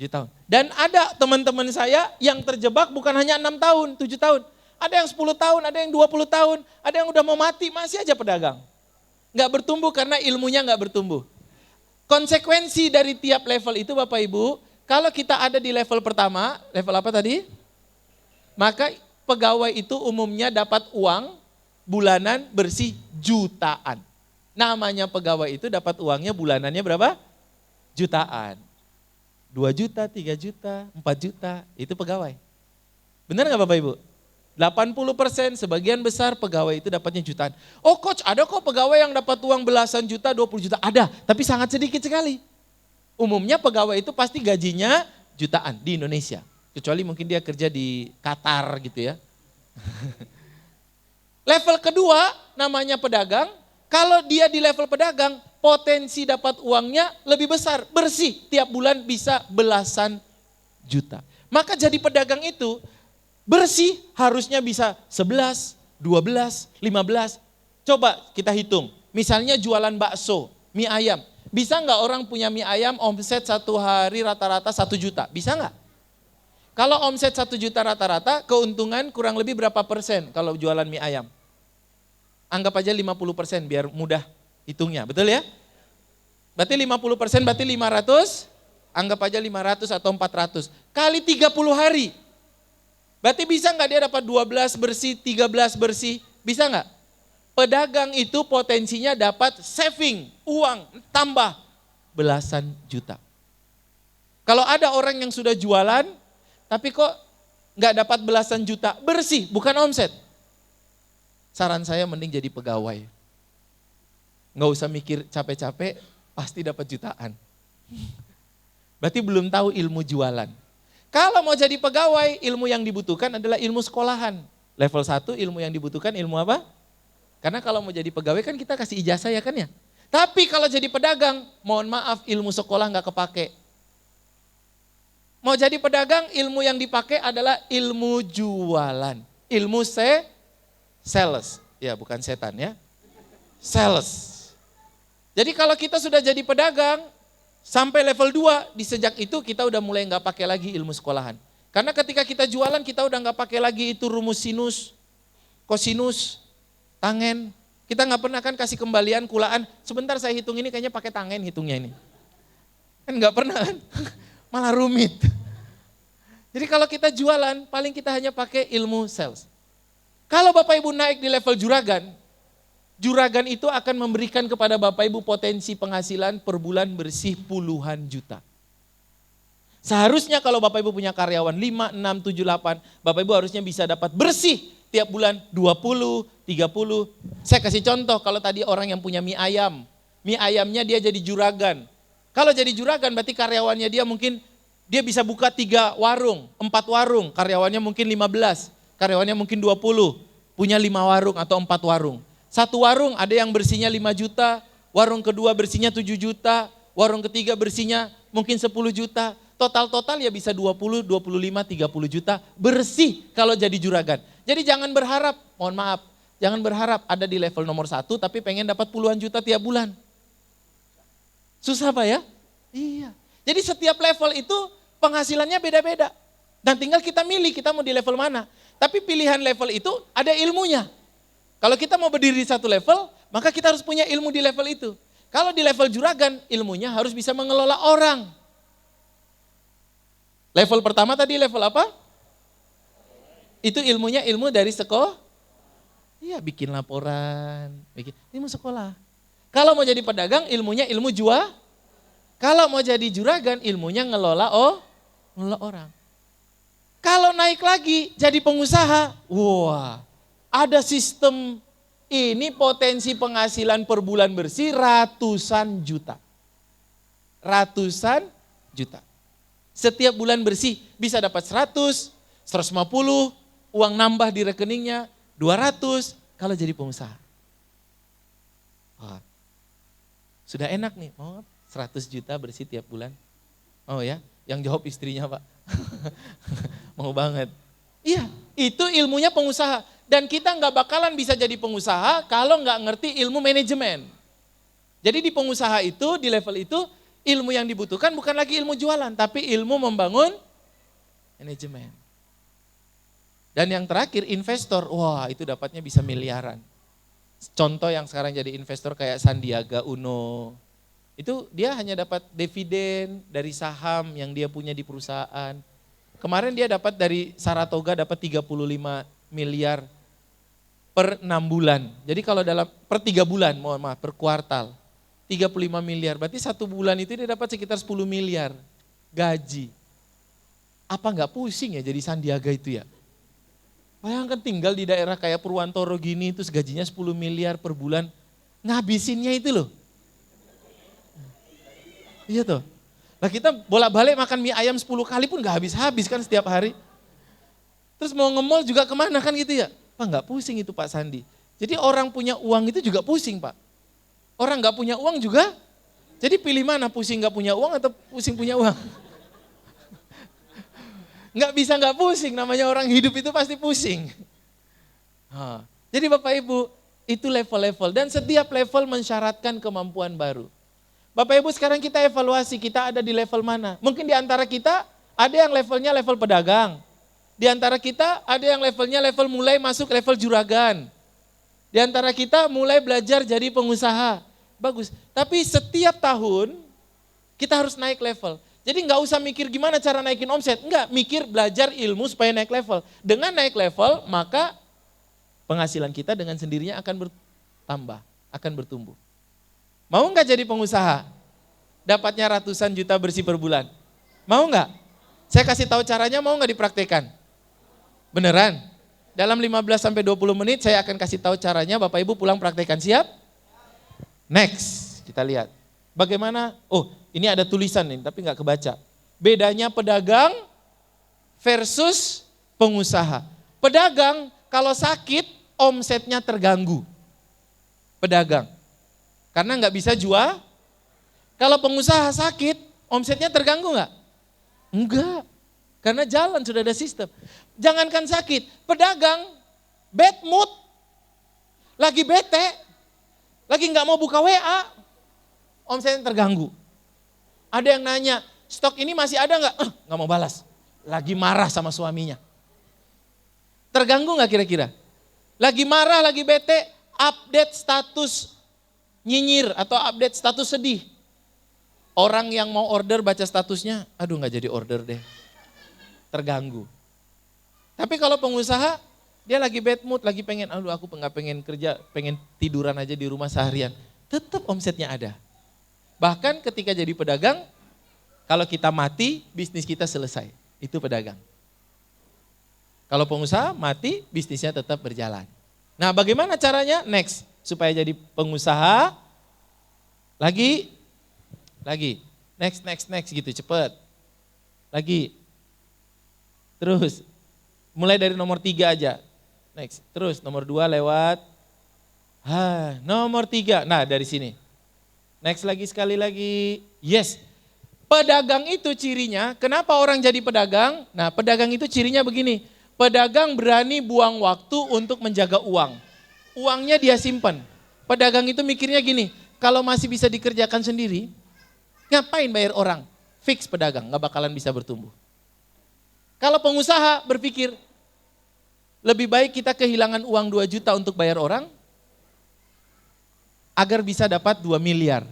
Speaker 2: tahun. Dan ada teman-teman saya yang terjebak bukan hanya 6 tahun, 7 tahun. Ada yang 10 tahun, ada yang 20 tahun, ada yang udah mau mati, masih aja pedagang. Nggak bertumbuh karena ilmunya nggak bertumbuh. Konsekuensi dari tiap level itu Bapak Ibu, kalau kita ada di level pertama, level apa tadi? Maka pegawai itu umumnya dapat uang bulanan bersih jutaan. Namanya pegawai itu dapat uangnya bulanannya berapa? Jutaan. 2 juta, 3 juta, 4 juta, itu pegawai. Benar nggak Bapak Ibu? 80% sebagian besar pegawai itu dapatnya jutaan. Oh coach, ada kok pegawai yang dapat uang belasan juta, 20 juta. Ada, tapi sangat sedikit sekali. Umumnya pegawai itu pasti gajinya jutaan di Indonesia. Kecuali mungkin dia kerja di Qatar gitu ya. Level kedua namanya pedagang. Kalau dia di level pedagang, potensi dapat uangnya lebih besar, bersih. Tiap bulan bisa belasan juta. Maka jadi pedagang itu bersih harusnya bisa 11, 12, 15. Coba kita hitung, misalnya jualan bakso, mie ayam. Bisa nggak orang punya mie ayam omset 1 hari rata-rata 1 juta? Bisa nggak? Kalau omset 1 juta rata-rata, keuntungan kurang lebih berapa persen kalau jualan mie ayam? Anggap aja 50% biar mudah hitungnya, betul ya? Berarti 50% berarti 500, anggap aja 500 atau 400. Kali 30 hari, berarti bisa nggak dia dapat 12 bersih, 13 bersih? Bisa nggak? Pedagang itu potensinya dapat saving, uang, tambah belasan juta. Kalau ada orang yang sudah jualan, tapi kok nggak dapat belasan juta, bersih, bukan omset. Saran saya mending jadi pegawai. Nggak usah mikir capek-capek, pasti dapat jutaan. Berarti belum tahu ilmu jualan. Kalau mau jadi pegawai, ilmu yang dibutuhkan adalah ilmu sekolahan. Level 1 ilmu yang dibutuhkan ilmu apa? Karena kalau mau jadi pegawai kan kita kasih ijazah ya kan ya. Tapi kalau jadi pedagang, mohon maaf ilmu sekolah nggak kepake. Mau jadi pedagang, ilmu yang dipakai adalah ilmu jualan. Ilmu sales. Ya bukan setan ya. Sales. Jadi kalau kita sudah jadi pedagang, sampai level 2, di sejak itu kita udah mulai nggak pakai lagi ilmu sekolahan. Karena ketika kita jualan, kita udah nggak pakai lagi itu rumus sinus, kosinus, tangen. Kita nggak pernah kan kasih kembalian, kulaan, sebentar saya hitung ini kayaknya pakai tangen hitungnya ini. Kan nggak pernah kan, malah rumit. Jadi kalau kita jualan, paling kita hanya pakai ilmu sales. Kalau Bapak Ibu naik di level juragan itu akan memberikan kepada Bapak Ibu potensi penghasilan per bulan bersih puluhan juta. Seharusnya kalau Bapak Ibu punya karyawan 5, 6, 7, 8, Bapak Ibu harusnya bisa dapat bersih tiap bulan 20, 30. Saya kasih contoh, kalau tadi orang yang punya mie ayamnya dia jadi juragan. Kalau jadi juragan berarti karyawannya dia mungkin dia bisa buka 3 warung, 4 warung, karyawannya mungkin 15, karyawannya mungkin 20, punya 5 warung atau 4 warung. Satu warung ada yang bersihnya 5 juta, warung kedua bersihnya 7 juta, warung ketiga bersihnya mungkin 10 juta. Total ya bisa 20, 25, 30 juta bersih kalau jadi juragan. Jadi jangan berharap, mohon maaf, jangan berharap ada di level nomor 1 tapi pengen dapat puluhan juta tiap bulan. Susah Pak ya? Iya. Jadi setiap level itu penghasilannya beda-beda. Dan tinggal kita milih kita mau di level mana. Tapi pilihan level itu ada ilmunya. Kalau kita mau berdiri di satu level, maka kita harus punya ilmu di level itu. Kalau di level juragan, ilmunya harus bisa mengelola orang. Level pertama tadi level apa? Itu ilmunya ilmu dari sekolah. Iya, bikin laporan, bikin ilmu sekolah. Kalau mau jadi pedagang, ilmunya ilmu jual. Kalau mau jadi juragan, ilmunya ngelola orang. Kalau naik lagi jadi pengusaha, wah, ada sistem ini potensi penghasilan per bulan bersih ratusan juta. Ratusan juta. Setiap bulan bersih bisa dapat 100, 150, uang nambah di rekeningnya 200 kalau jadi pengusaha. Wah, sudah enak nih, mau 100 juta bersih tiap bulan. Oh ya, yang jawab istrinya Pak. Mau banget. Iya, itu ilmunya pengusaha. Dan kita nggak bakalan bisa jadi pengusaha kalau nggak ngerti ilmu manajemen. Jadi di pengusaha itu, di level itu, ilmu yang dibutuhkan bukan lagi ilmu jualan, tapi ilmu membangun manajemen. Dan yang terakhir investor, wah itu dapatnya bisa miliaran. Contoh yang sekarang jadi investor kayak Sandiaga Uno, itu dia hanya dapat dividen dari saham yang dia punya di perusahaan. Kemarin dia dapat dari Saratoga dapat 35 miliar per 6 bulan. Jadi kalau dalam per 3 bulan, mohon maaf, per kuartal. 35 miliar, berarti 1 bulan itu dia dapat sekitar 10 miliar gaji. Apa enggak pusing ya jadi Sandiaga itu ya? Bayangkan tinggal di daerah kayak Purwantoro gini, terus gajinya 10 miliar per bulan. Ngabisinnya itu loh. Iya tuh. Nah kita bolak-balik makan mie ayam 10 kali pun gak habis-habis kan setiap hari. Terus mau nge-mall juga kemana kan gitu ya. Pak gak pusing itu Pak Sandi. Jadi orang punya uang itu juga pusing Pak. Orang gak punya uang juga, jadi pilih mana pusing gak punya uang atau pusing punya uang. Nggak bisa nggak pusing, namanya orang hidup itu pasti pusing. Jadi Bapak Ibu, itu level-level dan setiap level mensyaratkan kemampuan baru. Bapak Ibu sekarang kita evaluasi, kita ada di level mana. Mungkin di antara kita ada yang levelnya level pedagang. Di antara kita ada yang levelnya level mulai masuk level juragan. Di antara kita mulai belajar jadi pengusaha. Bagus, tapi setiap tahun kita harus naik level. Jadi nggak usah mikir gimana cara naikin omset, enggak, mikir belajar ilmu supaya naik level. Dengan naik level maka penghasilan kita dengan sendirinya akan bertambah, akan bertumbuh. Mau nggak jadi pengusaha? Dapatnya ratusan juta bersih per bulan. Mau nggak? Saya kasih tahu caranya, mau nggak dipraktekkan? Beneran? Dalam 15-20 menit saya akan kasih tahu caranya, Bapak Ibu pulang praktekkan, siap? Next, kita lihat. Bagaimana? Oh, ini ada tulisan nih, tapi nggak kebaca. Bedanya pedagang versus pengusaha. Pedagang kalau sakit, omsetnya terganggu. Pedagang. Karena nggak bisa jual. Kalau pengusaha sakit, omsetnya terganggu nggak? Enggak. Karena jalan, sudah ada sistem. Jangankan sakit, pedagang bad mood. Lagi bete, lagi nggak mau buka WA, omsetnya terganggu. Ada yang nanya, stok ini masih ada nggak? Nggak mau balas. Lagi marah sama suaminya. Terganggu nggak kira-kira? Lagi marah, lagi bete, update status nyinyir atau update status sedih. Orang yang mau order baca statusnya, aduh nggak jadi order deh. Terganggu. Tapi kalau pengusaha, dia lagi bad mood, lagi pengen, aduh aku nggak pengen kerja, pengen tiduran aja di rumah seharian. Tetap omsetnya ada. Bahkan ketika jadi pedagang, kalau kita mati, bisnis kita selesai. Itu pedagang. Kalau pengusaha mati, bisnisnya tetap berjalan. Nah bagaimana caranya? Next, supaya jadi pengusaha, lagi, next gitu, cepet. Lagi, terus, mulai dari nomor 3 aja. Next, terus nomor 2 lewat, nomor 3, nah dari sini. Next lagi, sekali lagi, yes. Pedagang itu cirinya, kenapa orang jadi pedagang? Nah pedagang itu cirinya begini, pedagang berani buang waktu untuk menjaga uang. Uangnya dia simpan. Pedagang itu mikirnya gini, kalau masih bisa dikerjakan sendiri, ngapain bayar orang? Fix pedagang, gak bakalan bisa bertumbuh. Kalau pengusaha berpikir, lebih baik kita kehilangan uang 2 juta untuk bayar orang, agar bisa dapat 2 miliar.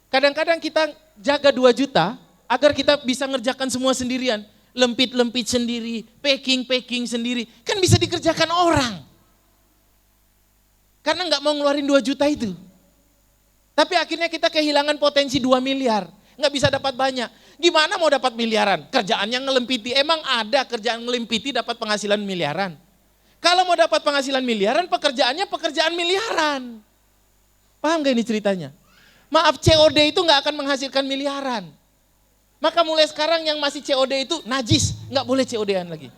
Speaker 2: Kadang-kadang kita jaga 2 juta, agar kita bisa ngerjakan semua sendirian. Lempit-lempit sendiri, packing sendiri, kan bisa dikerjakan orang. Karena nggak mau ngeluarin 2 juta itu. Tapi akhirnya kita kehilangan potensi 2 miliar, nggak bisa dapat banyak. Gimana mau dapat miliaran? Kerjaannya ngelempiti, emang ada kerjaan ngelempiti dapat penghasilan miliaran? Kalau mau dapat penghasilan miliaran, pekerjaannya pekerjaan miliaran. Paham gak ini ceritanya? Maaf, COD itu nggak akan menghasilkan miliaran. Maka mulai sekarang yang masih COD itu najis, nggak boleh COD-an lagi.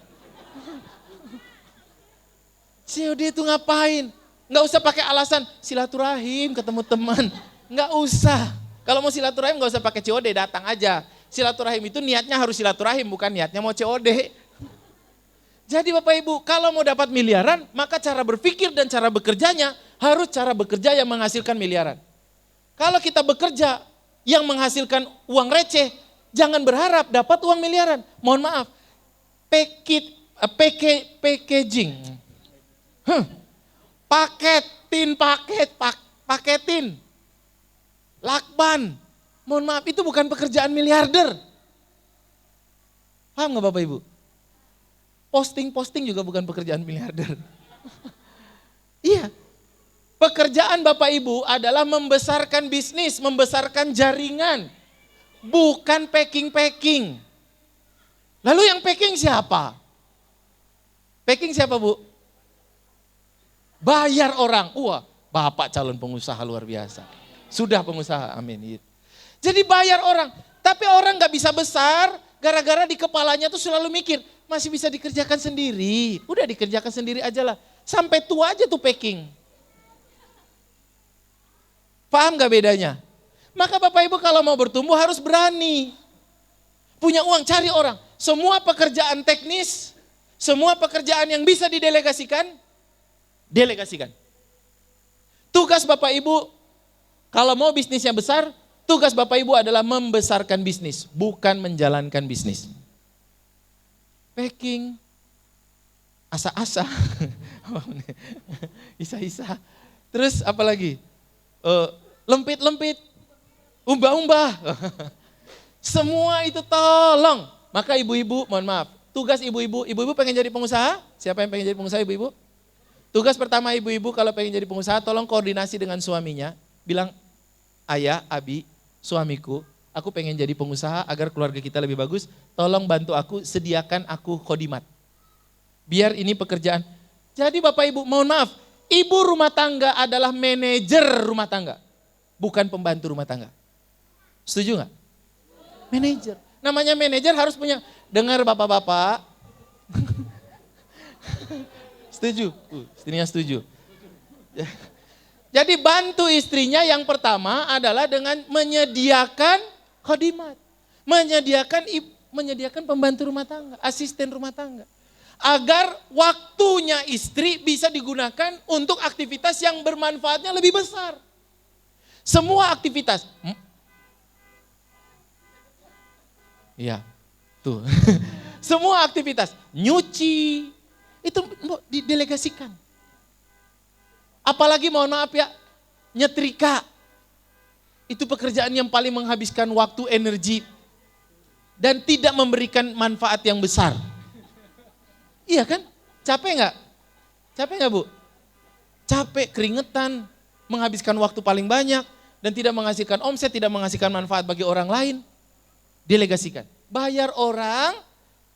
Speaker 2: COD itu ngapain? Nggak usah pakai alasan silaturahim ketemu teman, nggak usah. Kalau mau silaturahim nggak usah pakai COD, datang aja. Silaturahim itu niatnya harus silaturahim, bukan niatnya mau COD. Jadi Bapak Ibu, kalau mau dapat miliaran, maka cara berpikir dan cara bekerjanya harus cara bekerja yang menghasilkan miliaran. Kalau kita bekerja yang menghasilkan uang receh, jangan berharap dapat uang miliaran. Mohon maaf, packaging, paketin, lakban. Mohon maaf, itu bukan pekerjaan miliarder. Paham gak Bapak Ibu? Posting juga bukan pekerjaan miliarder. Iya, pekerjaan Bapak Ibu adalah membesarkan bisnis, membesarkan jaringan. Bukan packing. Lalu yang packing siapa? Packing siapa Bu? Bayar orang. Wah, Bapak calon pengusaha luar biasa. Sudah pengusaha, amin. Jadi bayar orang. Tapi orang gak bisa besar, gara-gara di kepalanya tuh selalu mikir, masih bisa dikerjakan sendiri. Udah dikerjakan sendiri aja lah. Sampai tua aja tuh packing. Paham gak bedanya? Maka Bapak Ibu kalau mau bertumbuh harus berani. Punya uang, cari orang. Semua pekerjaan teknis, semua pekerjaan yang bisa didelegasikan, delegasikan. Tugas Bapak Ibu, kalau mau bisnisnya besar, tugas Bapak Ibu adalah membesarkan bisnis, bukan menjalankan bisnis. Packing, asa-asa, isa-isa. Terus apa lagi? Lempit-lempit, umbah-umbah. Semua itu tolong. Maka ibu-ibu, mohon maaf, tugas ibu-ibu pengen jadi pengusaha? Siapa yang pengen jadi pengusaha ibu-ibu? Tugas pertama ibu-ibu kalau pengen jadi pengusaha, tolong koordinasi dengan suaminya. Bilang, ayah, abi, suamiku, aku pengen jadi pengusaha agar keluarga kita lebih bagus. Tolong bantu aku, sediakan aku khodimat. Biar ini pekerjaan. Jadi Bapak Ibu, mohon maaf, ibu rumah tangga adalah manajer rumah tangga. Bukan pembantu rumah tangga. Setuju nggak? Manajer. Namanya manajer harus punya, dengar bapak-bapak. Setuju? Istrinya setuju. Jadi bantu istrinya yang pertama adalah dengan menyediakan khodimat. Menyediakan pembantu rumah tangga, asisten rumah tangga. Agar waktunya istri bisa digunakan untuk aktivitas yang bermanfaatnya lebih besar. Semua aktivitas. Iya, tuh. Semua aktivitas, nyuci, itu didelegasikan. Apalagi mohon maaf ya, nyetrika. Itu pekerjaan yang paling menghabiskan waktu, energi, dan tidak memberikan manfaat yang besar. Iya kan? Capek nggak? Capek nggak Bu? Capek, keringetan, menghabiskan waktu paling banyak, dan tidak menghasilkan omset, tidak menghasilkan manfaat bagi orang lain. Delegasikan. Bayar orang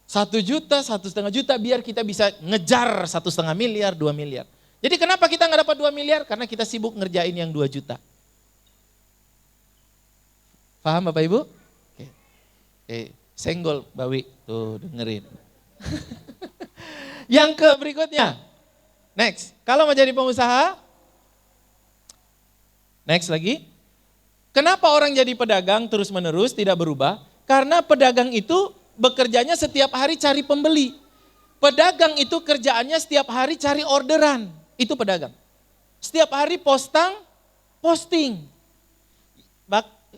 Speaker 2: 1 juta, 1,5 juta biar kita bisa ngejar 1,5 miliar, 2 miliar. Jadi kenapa kita nggak dapat 2 miliar? Karena kita sibuk ngerjain yang 2 juta. Paham Bapak Ibu? Oke. Senggol Bawi, tuh dengerin. Yang ke berikutnya. Next, kalau mau jadi pengusaha, next lagi. Kenapa orang jadi pedagang terus menerus tidak berubah? Karena pedagang itu bekerjanya setiap hari cari pembeli. Pedagang itu kerjaannya setiap hari cari orderan. Itu pedagang. Setiap hari posting.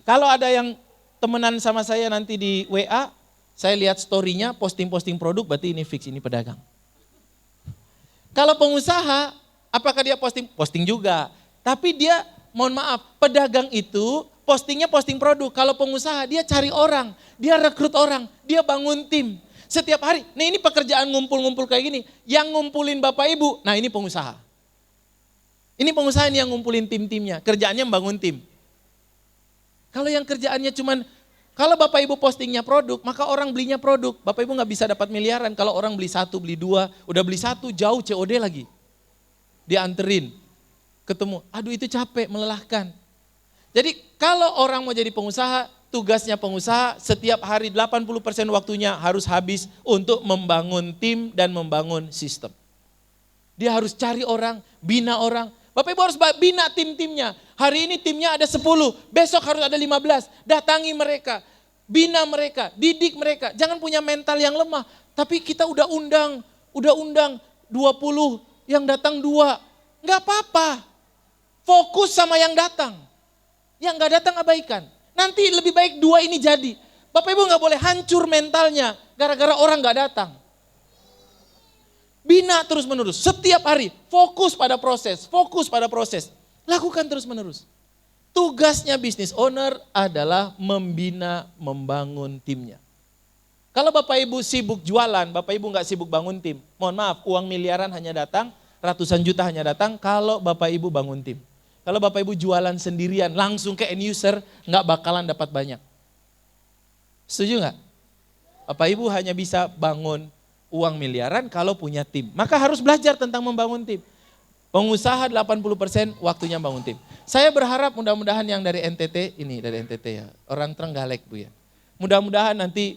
Speaker 2: Kalau ada yang temenan sama saya nanti di WA, saya lihat story-nya posting produk, berarti ini fix, ini pedagang. Kalau pengusaha, apakah dia posting? Posting juga. Tapi dia, mohon maaf, pedagang itu posting produk. Kalau pengusaha dia cari orang, dia rekrut orang, dia bangun tim. Setiap hari, ini pekerjaan ngumpul-ngumpul kayak gini. Yang ngumpulin Bapak Ibu, nah ini pengusaha. Ini pengusaha ini yang ngumpulin tim-timnya, kerjaannya membangun tim. Kalau yang kerjaannya cuman, kalau Bapak Ibu postingnya produk, maka orang belinya produk. Bapak Ibu nggak bisa dapat miliaran, kalau orang beli 1, beli 2, udah beli 1 jauh COD lagi. Dianterin, ketemu, aduh itu capek, melelahkan. Jadi kalau orang mau jadi pengusaha, tugasnya pengusaha setiap hari 80% waktunya harus habis untuk membangun tim dan membangun sistem. Dia harus cari orang, bina orang. Bapak Ibu harus bina tim-timnya. Hari ini timnya ada 10, besok harus ada 15. Datangi mereka, bina mereka, didik mereka. Jangan punya mental yang lemah. Tapi kita udah undang 20, yang datang 2. Enggak apa-apa. Fokus sama yang datang. Yang gak datang abaikan. Nanti lebih baik 2 ini jadi. Bapak Ibu gak boleh hancur mentalnya gara-gara orang gak datang. Bina terus menerus, setiap hari fokus pada proses. Lakukan terus menerus. Tugasnya business owner adalah membina, membangun timnya. Kalau Bapak Ibu sibuk jualan, Bapak Ibu gak sibuk bangun tim. Mohon maaf, uang miliaran hanya datang, ratusan juta hanya datang kalau Bapak Ibu bangun tim. Kalau Bapak Ibu jualan sendirian, langsung ke end user, nggak bakalan dapat banyak. Setuju nggak? Bapak Ibu hanya bisa bangun uang miliaran kalau punya tim. Maka harus belajar tentang membangun tim. Pengusaha 80% waktunya bangun tim. Saya berharap mudah-mudahan yang dari NTT, ini dari NTT ya, orang Trenggalek Bu ya. Mudah-mudahan nanti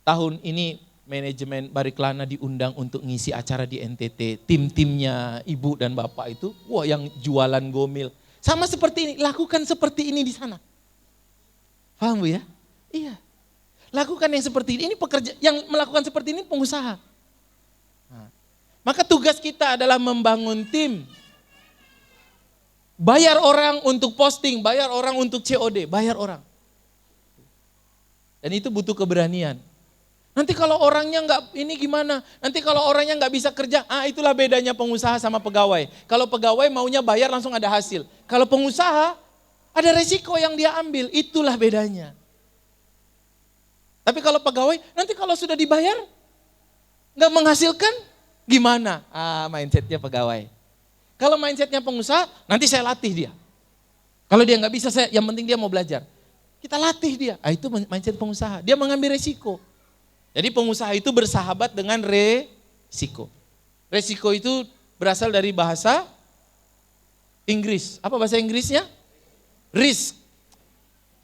Speaker 2: tahun ini manajemen Bariklana diundang untuk ngisi acara di NTT, tim-timnya ibu dan bapak itu, wah yang jualan gomil. Sama seperti ini, lakukan seperti ini di sana. Paham Bu ya? Iya. Lakukan yang seperti ini pekerja, yang melakukan seperti ini pengusaha. Nah, maka tugas kita adalah membangun tim. Bayar orang untuk posting, bayar orang untuk COD, bayar orang. Dan itu butuh keberanian. Nanti kalau orangnya nggak ini gimana? Nanti kalau orangnya nggak bisa kerja, itulah bedanya pengusaha sama pegawai. Kalau pegawai maunya bayar langsung ada hasil. Kalau pengusaha ada resiko yang dia ambil, itulah bedanya. Tapi kalau pegawai, nanti kalau sudah dibayar nggak menghasilkan, Gimana? Mindsetnya pegawai. Kalau mindsetnya pengusaha, nanti saya latih dia. Kalau dia nggak bisa, yang penting dia mau belajar. Kita latih dia. Itu mindset pengusaha. Dia mengambil resiko. Jadi pengusaha itu bersahabat dengan resiko. Resiko itu berasal dari bahasa Inggris. Apa bahasa Inggrisnya? Risk.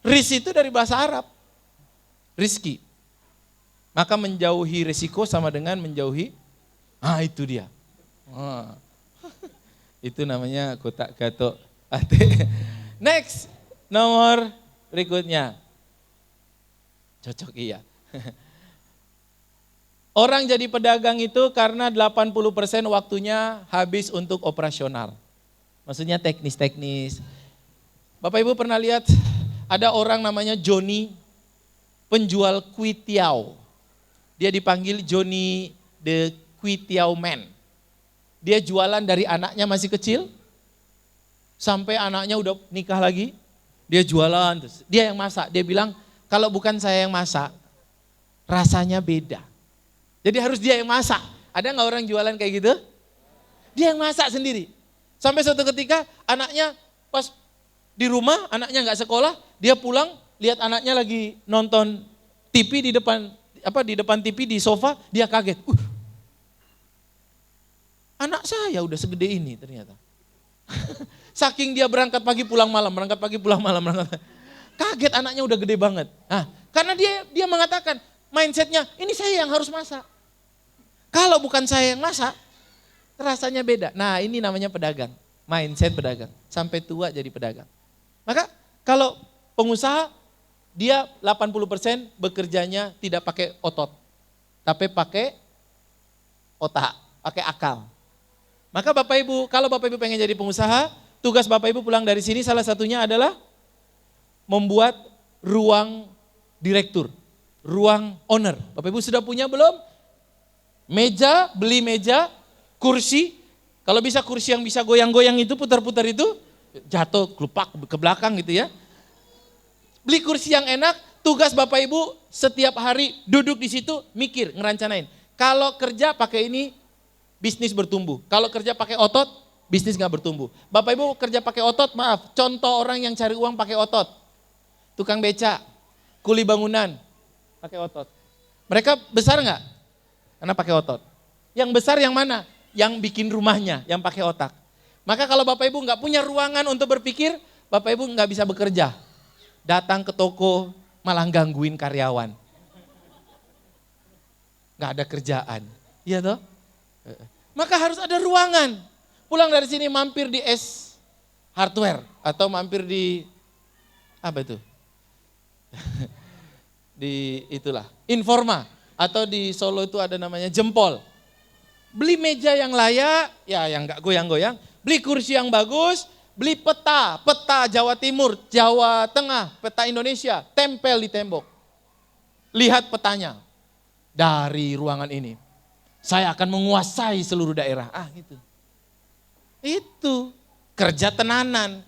Speaker 2: Risk itu dari bahasa Arab. Rizki. Maka menjauhi resiko sama dengan menjauhi, itu dia. Itu namanya kotak gatok. Next, nomor berikutnya. Cocok iya. Orang jadi pedagang itu karena 80% waktunya habis untuk operasional. Maksudnya teknis-teknis. Bapak Ibu pernah lihat ada orang namanya Johnny, penjual kuitiau. Dia dipanggil Johnny the Kuitiau Man. Dia jualan dari anaknya masih kecil, sampai anaknya udah nikah lagi, dia jualan. Terus dia yang masak, dia bilang kalau bukan saya yang masak, rasanya beda. Jadi harus dia yang masak. Ada nggak orang jualan kayak gitu? Dia yang masak sendiri. Sampai suatu ketika anaknya pas di rumah, anaknya nggak sekolah, dia pulang lihat anaknya lagi nonton TV di depan TV di sofa, dia kaget. Anak saya udah segede ini ternyata. Saking dia berangkat pagi pulang malam, kaget anaknya udah gede banget. Karena dia mengatakan mindsetnya, ini saya yang harus masak. Kalau bukan saya yang masak, rasanya beda. Nah ini namanya pedagang, mindset pedagang. Sampai tua jadi pedagang. Maka kalau pengusaha, dia 80% bekerjanya tidak pakai otot, tapi pakai otak, pakai akal. Maka Bapak Ibu, kalau Bapak Ibu pengen jadi pengusaha, tugas Bapak Ibu pulang dari sini salah satunya adalah membuat ruang direktur, ruang owner. Bapak Ibu sudah punya belum? Meja, beli meja, kursi, kalau bisa kursi yang bisa goyang-goyang itu, putar-putar itu, jatuh, kelupak ke belakang gitu ya. Beli kursi yang enak, tugas Bapak Ibu setiap hari duduk di situ, mikir, ngerancanain. Kalau kerja pakai ini, bisnis bertumbuh. Kalau kerja pakai otot, bisnis gak bertumbuh. Bapak Ibu kerja pakai otot, maaf, contoh orang yang cari uang pakai otot. Tukang beca, kuli bangunan, pakai otot. Mereka besar gak? Karena pakai otot. Yang besar yang mana? Yang bikin rumahnya, yang pakai otak. Maka kalau Bapak Ibu gak punya ruangan untuk berpikir, Bapak Ibu gak bisa bekerja. Datang ke toko, malah gangguin karyawan. Gak ada kerjaan. Iya toh? Maka harus ada ruangan. Pulang dari sini mampir di S Hardware atau mampir di apa itu? Di itulah, Informa atau di Solo itu ada namanya Jempol. Beli meja yang layak, ya yang enggak goyang-goyang, beli kursi yang bagus, beli peta Jawa Timur, Jawa Tengah, peta Indonesia, tempel di tembok. Lihat petanya dari ruangan ini. Saya akan menguasai seluruh daerah. Gitu. Itu kerja tenanan.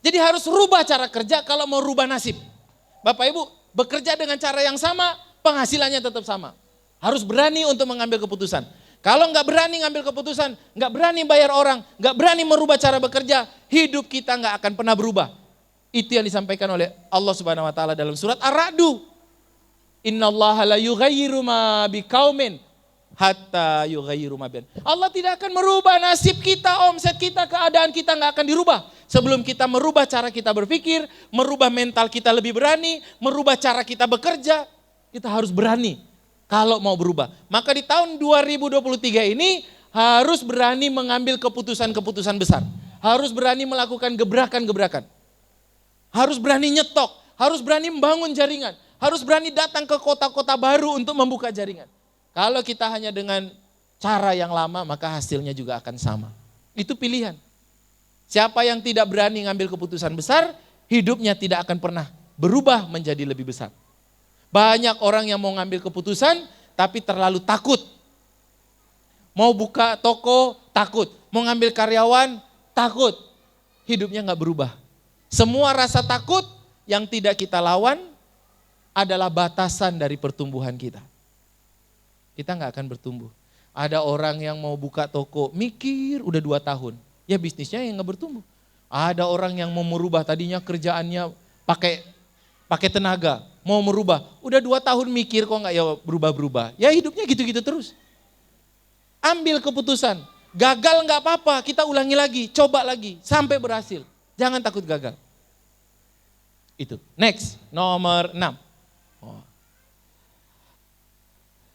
Speaker 2: Jadi harus rubah cara kerja kalau mau rubah nasib. Bapak Ibu bekerja dengan cara yang sama, penghasilannya tetap sama. Harus berani untuk mengambil keputusan. Kalau nggak berani ngambil keputusan, nggak berani bayar orang, nggak berani merubah cara bekerja, hidup kita nggak akan pernah berubah. Itu yang disampaikan oleh Allah Subhanahu Wa Taala dalam surat Ar-Ra'd. Innallaha la yughayyiru ma biqaumin hatta yughayyiru ma bi. Allah tidak akan merubah nasib kita, omset kita, keadaan kita nggak akan dirubah sebelum kita merubah cara kita berpikir, merubah mental kita lebih berani, merubah cara kita bekerja. Kita harus berani kalau mau berubah. Maka di tahun 2023 ini harus berani mengambil keputusan-keputusan besar. Harus berani melakukan gebrakan-gebrakan. Harus berani nyetok, harus berani membangun jaringan, harus berani datang ke kota-kota baru untuk membuka jaringan. Kalau kita hanya dengan cara yang lama, maka hasilnya juga akan sama. Itu pilihan. Siapa yang tidak berani ngambil keputusan besar, hidupnya tidak akan pernah berubah menjadi lebih besar. Banyak orang yang mau ngambil keputusan, tapi terlalu takut. Mau buka toko, takut. Mau ngambil karyawan, takut. Hidupnya gak berubah. Semua rasa takut yang tidak kita lawan adalah batasan dari pertumbuhan kita. Kita gak akan bertumbuh. Ada orang yang mau buka toko, mikir udah 2 tahun. Ya bisnisnya yang nggak bertumbuh. Ada orang yang mau merubah, tadinya kerjaannya pakai tenaga, mau merubah. Udah 2 tahun mikir kok nggak ya berubah-berubah. Ya hidupnya gitu-gitu terus. Ambil keputusan, gagal nggak apa-apa, kita ulangi lagi, coba lagi, sampai berhasil. Jangan takut gagal. Itu. Next, nomor 6.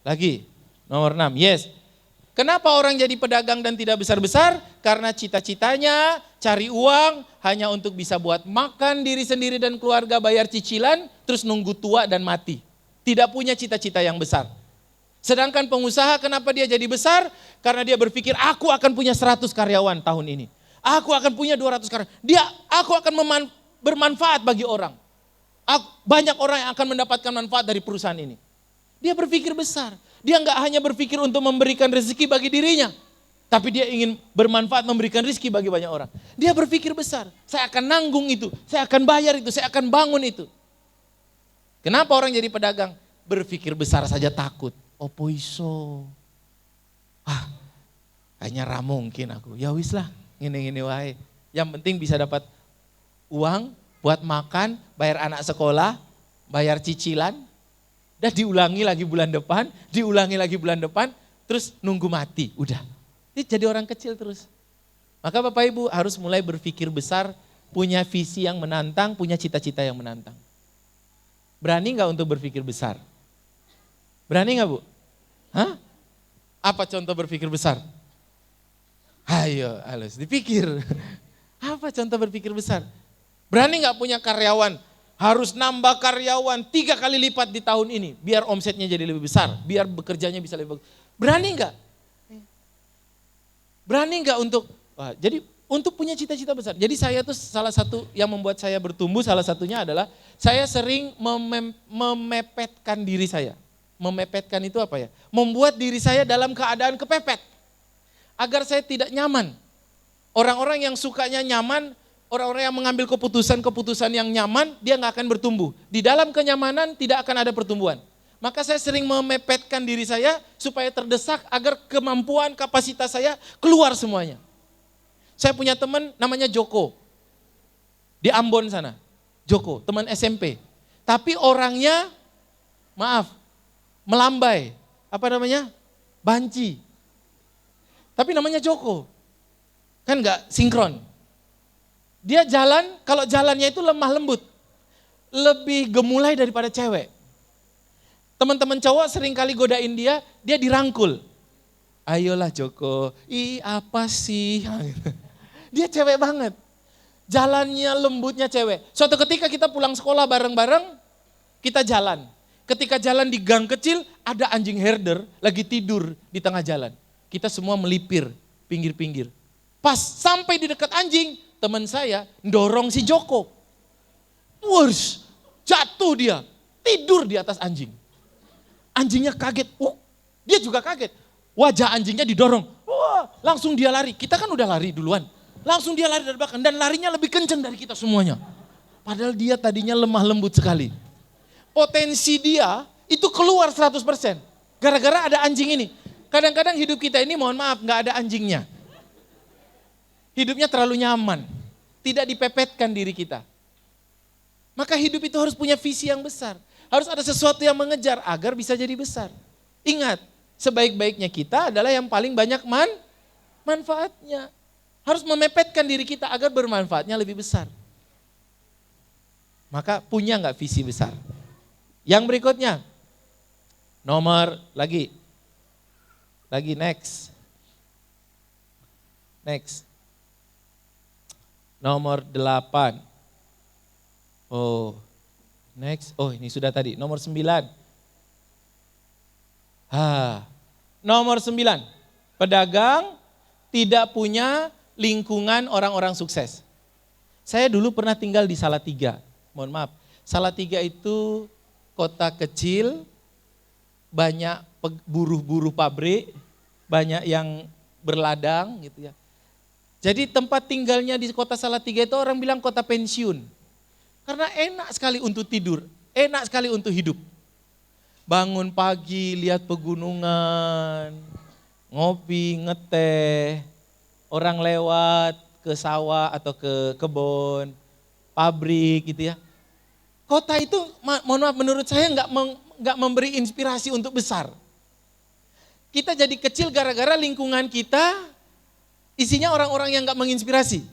Speaker 2: Lagi, nomor 6, yes. Kenapa orang jadi pedagang dan tidak besar-besar? Karena cita-citanya cari uang hanya untuk bisa buat makan diri sendiri dan keluarga, bayar cicilan, terus nunggu tua dan mati. Tidak punya cita-cita yang besar. Sedangkan pengusaha kenapa dia jadi besar? Karena dia berpikir aku akan punya 100 karyawan tahun ini. Aku akan punya 200 karyawan. Aku akan bermanfaat bagi orang. Banyak orang yang akan mendapatkan manfaat dari perusahaan ini. Dia berpikir besar. Dia nggak hanya berpikir untuk memberikan rezeki bagi dirinya, tapi dia ingin bermanfaat memberikan rezeki bagi banyak orang. Dia berpikir besar, saya akan nanggung itu, saya akan bayar itu, saya akan bangun itu. Kenapa orang jadi pedagang? Berpikir besar saja takut. Opo iso? Kayaknya ra mungkin aku. Ya wis lah, ngene-ngene wae. Yang penting bisa dapat uang buat makan, bayar anak sekolah, bayar cicilan. Dan diulangi lagi bulan depan, terus nunggu mati, udah. Ini jadi orang kecil terus. Maka Bapak Ibu harus mulai berpikir besar, punya visi yang menantang, punya cita-cita yang menantang. Berani nggak untuk berpikir besar? Berani nggak Bu? Hah? Apa contoh berpikir besar? Ayo, halus dipikir. Apa contoh berpikir besar? Berani nggak punya karyawan? Harus nambah karyawan 3 kali lipat di tahun ini. Biar omsetnya jadi lebih besar. Biar bekerjanya bisa lebih bagus. Berani enggak? Berani enggak jadi untuk punya cita-cita besar. Jadi saya tuh salah satu yang membuat saya bertumbuh, salah satunya adalah saya sering memepetkan diri saya. Memepetkan itu apa ya? Membuat diri saya dalam keadaan kepepet. Agar saya tidak nyaman. Orang-orang yang sukanya nyaman, orang-orang yang mengambil keputusan-keputusan yang nyaman, dia nggak akan bertumbuh. Di dalam kenyamanan tidak akan ada pertumbuhan. Maka saya sering memepetkan diri saya supaya terdesak agar kemampuan, kapasitas saya keluar semuanya. Saya punya teman namanya Joko. Di Ambon sana. Joko, teman SMP. Tapi orangnya, melambai. Apa namanya? Banci. Tapi namanya Joko. Kan nggak sinkron. Dia jalan, kalau jalannya itu lemah lembut. Lebih gemulai daripada cewek. Teman-teman cowok sering kali godain dia dirangkul. Ayolah Joko, apa sih? Dia cewek banget. Jalannya lembutnya cewek. Suatu ketika kita pulang sekolah bareng-bareng, kita jalan. Ketika jalan di gang kecil, ada anjing herder lagi tidur di tengah jalan. Kita semua melipir, pinggir-pinggir. Pas sampai di dekat anjing, teman saya dorong si Joko. Wurs, jatuh dia, tidur di atas anjing. Anjingnya kaget, dia juga kaget. Wajah anjingnya didorong, langsung dia lari. Kita kan udah lari duluan. Langsung dia lari dari belakang dan larinya lebih kenceng dari kita semuanya. Padahal dia tadinya lemah lembut sekali. Potensi dia itu keluar 100%. Gara-gara ada anjing ini. Kadang-kadang hidup kita ini mohon maaf gak ada anjingnya. Hidupnya terlalu nyaman, tidak dipepetkan diri kita. Maka hidup itu harus punya visi yang besar. Harus ada sesuatu yang mengejar agar bisa jadi besar. Ingat, sebaik-baiknya kita adalah yang paling banyak manfaatnya. Harus memepetkan diri kita agar bermanfaatnya lebih besar. Maka punya nggak visi besar? Yang berikutnya, lagi next. Nomor 8. Next. Ini sudah tadi. Nomor 9. Nomor 9. Pedagang tidak punya lingkungan orang-orang sukses. Saya dulu pernah tinggal di Salatiga. Mohon maaf. Salatiga itu kota kecil, banyak buruh-buruh pabrik, banyak yang berladang gitu ya. Jadi tempat tinggalnya di kota Salatiga itu orang bilang kota pensiun. Karena enak sekali untuk tidur, enak sekali untuk hidup. Bangun pagi, lihat pegunungan, ngopi, ngeteh, orang lewat ke sawah atau ke kebun, pabrik gitu ya. Kota itu, mohon maaf, menurut saya nggak memberi inspirasi untuk besar. Kita jadi kecil gara-gara lingkungan kita isinya orang-orang yang nggak menginspirasi.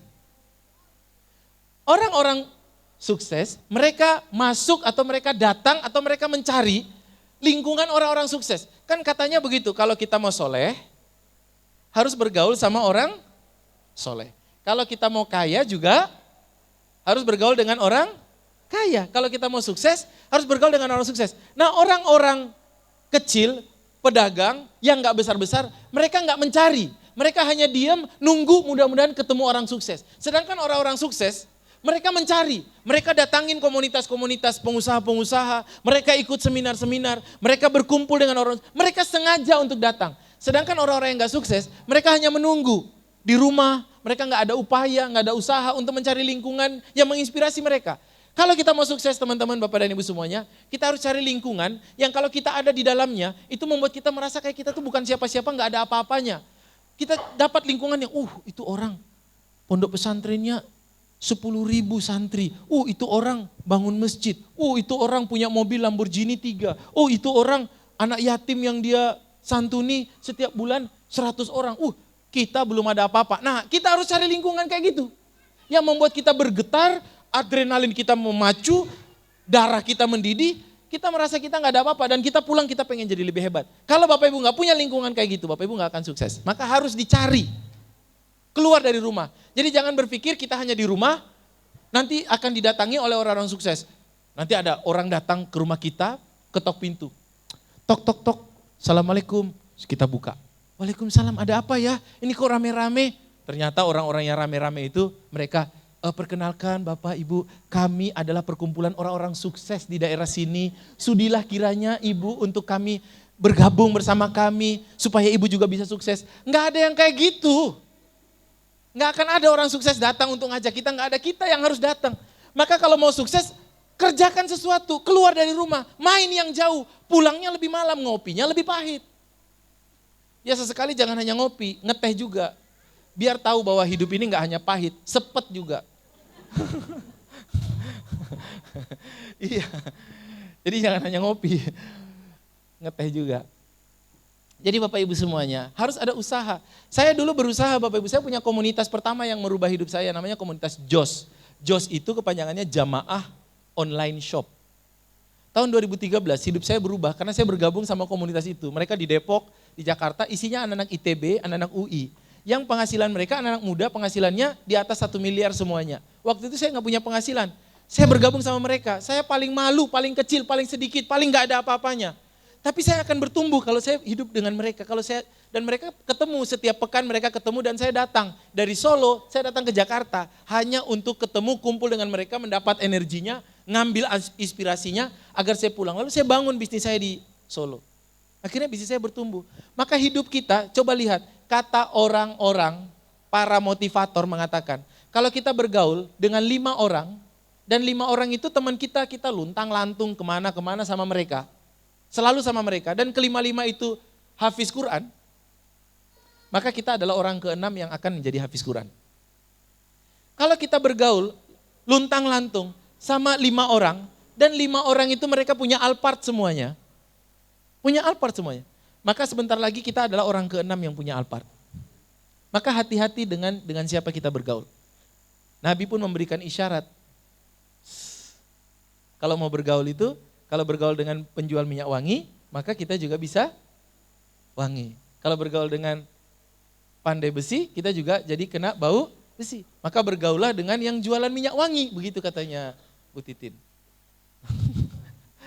Speaker 2: Orang-orang sukses, mereka masuk atau mereka datang atau mereka mencari lingkungan orang-orang sukses. Kan katanya begitu, kalau kita mau soleh, harus bergaul sama orang soleh. Kalau kita mau kaya juga, harus bergaul dengan orang kaya. Kalau kita mau sukses, harus bergaul dengan orang sukses. Nah, orang-orang kecil, pedagang yang nggak besar-besar, mereka nggak mencari. Mereka hanya diam, nunggu mudah-mudahan ketemu orang sukses. Sedangkan orang-orang sukses, mereka mencari. Mereka datangin komunitas-komunitas pengusaha-pengusaha, mereka ikut seminar-seminar, mereka berkumpul dengan orang, mereka sengaja untuk datang. Sedangkan orang-orang yang nggak sukses, mereka hanya menunggu di rumah, mereka nggak ada upaya, nggak ada usaha untuk mencari lingkungan yang menginspirasi mereka. Kalau kita mau sukses teman-teman, Bapak dan Ibu semuanya, kita harus cari lingkungan yang kalau kita ada di dalamnya, itu membuat kita merasa kayak kita tuh bukan siapa-siapa, nggak ada apa-apanya. Kita dapat lingkungan yang, itu orang pondok pesantrennya 10.000 santri. Itu orang bangun masjid. Itu orang punya mobil Lamborghini 3. Itu orang anak yatim yang dia santuni setiap bulan 100 orang. Kita belum ada apa-apa. Nah, kita harus cari lingkungan kayak gitu. Yang membuat kita bergetar, adrenalin kita memacu, darah kita mendidih, kita merasa kita nggak ada apa-apa dan kita pulang kita pengen jadi lebih hebat. Kalau Bapak Ibu nggak punya lingkungan kayak gitu, Bapak Ibu nggak akan sukses. Maka harus dicari, keluar dari rumah. Jadi jangan berpikir kita hanya di rumah, nanti akan didatangi oleh orang-orang sukses. Nanti ada orang datang ke rumah kita, ketok pintu. Tok, tok, tok, Assalamualaikum, kita buka. Waalaikumsalam, ada apa ya? Ini kok rame-rame? Ternyata orang-orang yang rame-rame itu mereka, perkenalkan Bapak Ibu, kami adalah perkumpulan orang-orang sukses di daerah sini. Sudilah kiranya Ibu untuk kami bergabung bersama kami supaya Ibu juga bisa sukses. Enggak ada yang kayak gitu. Enggak akan ada orang sukses datang untuk ngajak kita, enggak ada, kita yang harus datang. Maka kalau mau sukses, kerjakan sesuatu, keluar dari rumah, main yang jauh, pulangnya lebih malam, ngopinya lebih pahit. Ya sesekali jangan hanya ngopi, ngeteh juga. Biar tahu bahwa hidup ini enggak hanya pahit, sepet juga. Iya, jadi jangan hanya ngopi, ngeteh juga. Jadi Bapak Ibu semuanya harus ada usaha. Saya dulu berusaha Bapak Ibu, saya punya komunitas pertama yang merubah hidup saya, namanya komunitas JOS. JOS itu kepanjangannya Jamaah Online Shop. Tahun 2013 hidup saya berubah karena saya bergabung sama komunitas itu. Mereka di Depok, di Jakarta, isinya anak-anak ITB, anak-anak UI. Yang penghasilan mereka anak-anak muda, penghasilannya di atas 1 miliar semuanya. Waktu itu saya nggak punya penghasilan. Saya bergabung sama mereka. Saya paling malu, paling kecil, paling sedikit, paling nggak ada apa-apanya. Tapi saya akan bertumbuh kalau saya hidup dengan mereka. Dan mereka ketemu setiap pekan, mereka ketemu dan saya datang dari Solo, saya datang ke Jakarta hanya untuk ketemu, kumpul dengan mereka, mendapat energinya, ngambil inspirasinya agar saya pulang. Lalu saya bangun bisnis saya di Solo. Akhirnya bisnis saya bertumbuh. Maka hidup kita, coba lihat, kata orang-orang, para motivator mengatakan, kalau kita bergaul dengan 5 orang, dan 5 orang itu teman kita, kita luntang-lantung kemana-kemana sama mereka, selalu sama mereka, dan kelima-lima itu hafiz Quran, maka kita adalah orang ke-6 yang akan menjadi hafiz Quran. Kalau kita bergaul, luntang-lantung sama 5 orang, dan 5 orang itu mereka punya Alphard semuanya, maka sebentar lagi kita adalah orang ke-6 yang punya Alphard. Maka hati-hati dengan siapa kita bergaul. Nabi pun memberikan isyarat. Kalau mau bergaul itu, kalau bergaul dengan penjual minyak wangi, maka kita juga bisa wangi. Kalau bergaul dengan pandai besi, kita juga jadi kena bau besi. Maka bergaulah dengan yang jualan minyak wangi, begitu katanya Bu Titin.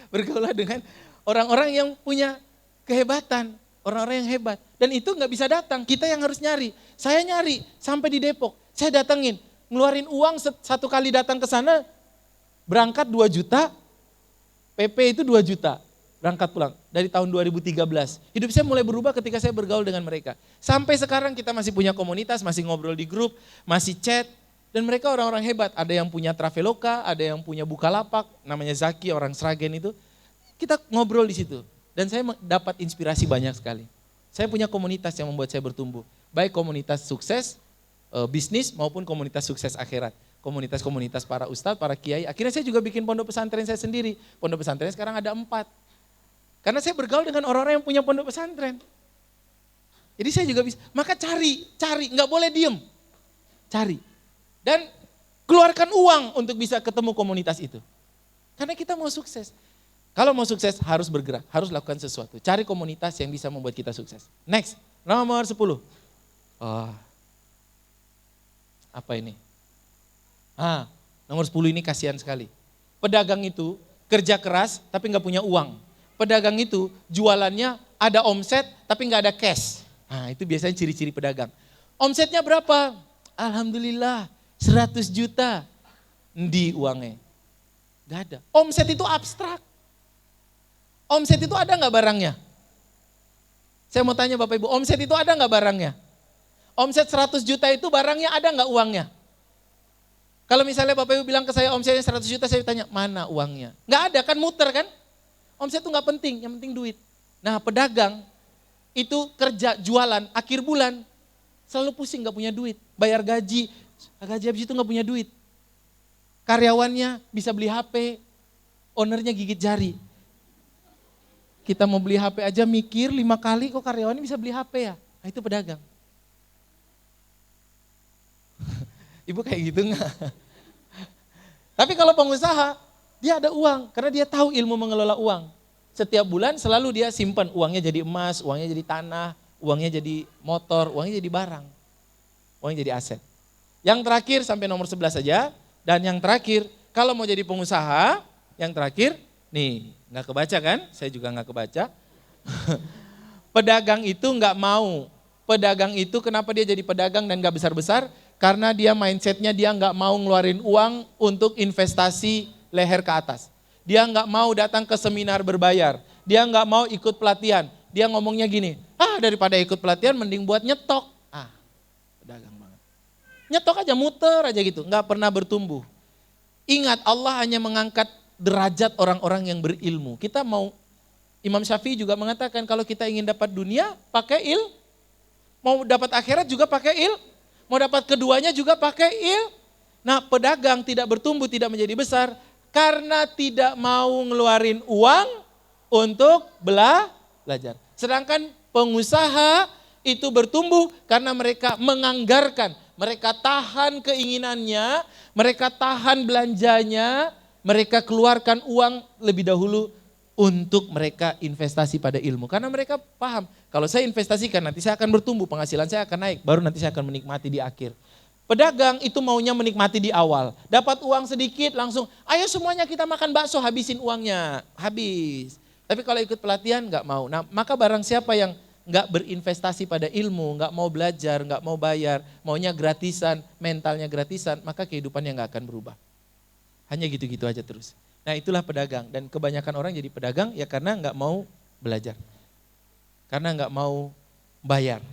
Speaker 2: Bergaulah dengan orang-orang yang punya kehebatan, orang-orang yang hebat. Dan itu nggak bisa datang, kita yang harus nyari. Saya nyari sampai di Depok, saya datengin, ngeluarin uang satu kali datang ke sana, berangkat 2 juta, PP itu 2 juta, berangkat pulang dari tahun 2013. Hidup saya mulai berubah ketika saya bergaul dengan mereka. Sampai sekarang kita masih punya komunitas, masih ngobrol di grup, masih chat, dan mereka orang-orang hebat. Ada yang punya Traveloka, ada yang punya Bukalapak, namanya Zaki, orang Sragen itu. Kita ngobrol di situ. Dan saya dapat inspirasi banyak sekali. Saya punya komunitas yang membuat saya bertumbuh. Baik komunitas sukses, bisnis maupun komunitas sukses akhirat. Komunitas-komunitas para ustadz, para kiai. Akhirnya saya juga bikin pondok pesantren saya sendiri. Pondok pesantren sekarang ada 4. Karena saya bergaul dengan orang-orang yang punya pondok pesantren. Jadi saya juga bisa, maka cari, nggak boleh diem. Cari. Dan keluarkan uang untuk bisa ketemu komunitas itu. Karena kita mau sukses. Kalau mau sukses harus bergerak, harus lakukan sesuatu. Cari komunitas yang bisa membuat kita sukses. Next, nomor 10. Oh, apa ini? Nomor 10 ini kasihan sekali. Pedagang itu kerja keras tapi nggak punya uang. Pedagang itu jualannya ada omset tapi nggak ada cash. Nah itu biasanya ciri-ciri pedagang. Omsetnya berapa? Alhamdulillah 100 juta. Di uangnya. Gak ada. Omset itu abstrak. Omset itu ada nggak barangnya? Saya mau tanya Bapak Ibu, omset itu ada nggak barangnya? Omset 100 juta itu barangnya ada nggak uangnya? Kalau misalnya Bapak Ibu bilang ke saya omsetnya 100 juta, saya tanya mana uangnya? Nggak ada kan, muter kan? Omset itu nggak penting, yang penting duit. Nah pedagang itu kerja jualan akhir bulan selalu pusing nggak punya duit. Bayar gaji habis itu nggak punya duit. Karyawannya bisa beli HP, ownernya gigit jari. Kita mau beli HP aja mikir 5 kali kok karyawannya bisa beli HP ya. Nah itu pedagang. Ibu kayak gitu enggak? Tapi kalau pengusaha, dia ada uang karena dia tahu ilmu mengelola uang. Setiap bulan selalu dia simpan uangnya jadi emas, uangnya jadi tanah, uangnya jadi motor, uangnya jadi barang. Uangnya jadi aset. Yang terakhir sampai nomor 11 saja. Dan yang terakhir, kalau mau jadi pengusaha, yang terakhir, nih nggak kebaca kan? Saya juga nggak kebaca. Pedagang itu nggak mau. Pedagang itu kenapa dia jadi pedagang dan nggak besar-besar? Karena dia mindsetnya dia nggak mau ngeluarin uang untuk investasi leher ke atas. Dia nggak mau datang ke seminar berbayar. Dia nggak mau ikut pelatihan. Dia ngomongnya gini, daripada ikut pelatihan mending buat nyetok. Pedagang banget. Nyetok aja, muter aja gitu, nggak pernah bertumbuh. Ingat Allah hanya mengangkat derajat orang-orang yang berilmu. Kita mau, Imam Syafi'i juga mengatakan kalau kita ingin dapat dunia pakai mau dapat akhirat juga pakai mau dapat keduanya juga pakai Nah pedagang tidak bertumbuh, tidak menjadi besar karena tidak mau ngeluarin uang untuk belajar. Sedangkan pengusaha itu bertumbuh karena mereka menganggarkan, mereka tahan keinginannya, mereka tahan belanjanya, mereka keluarkan uang lebih dahulu untuk mereka investasi pada ilmu. Karena mereka paham, kalau saya investasikan nanti saya akan bertumbuh, penghasilan saya akan naik, baru nanti saya akan menikmati di akhir. Pedagang itu maunya menikmati di awal, dapat uang sedikit langsung, ayo semuanya kita makan bakso, habisin uangnya, habis. Tapi kalau ikut pelatihan nggak mau. Nah maka barang siapa yang nggak berinvestasi pada ilmu, nggak mau belajar, nggak mau bayar, maunya gratisan, mentalnya gratisan, maka kehidupannya nggak akan berubah. Hanya gitu-gitu aja terus. Nah itulah pedagang, dan kebanyakan orang jadi pedagang ya karena nggak mau belajar. Karena nggak mau bayar.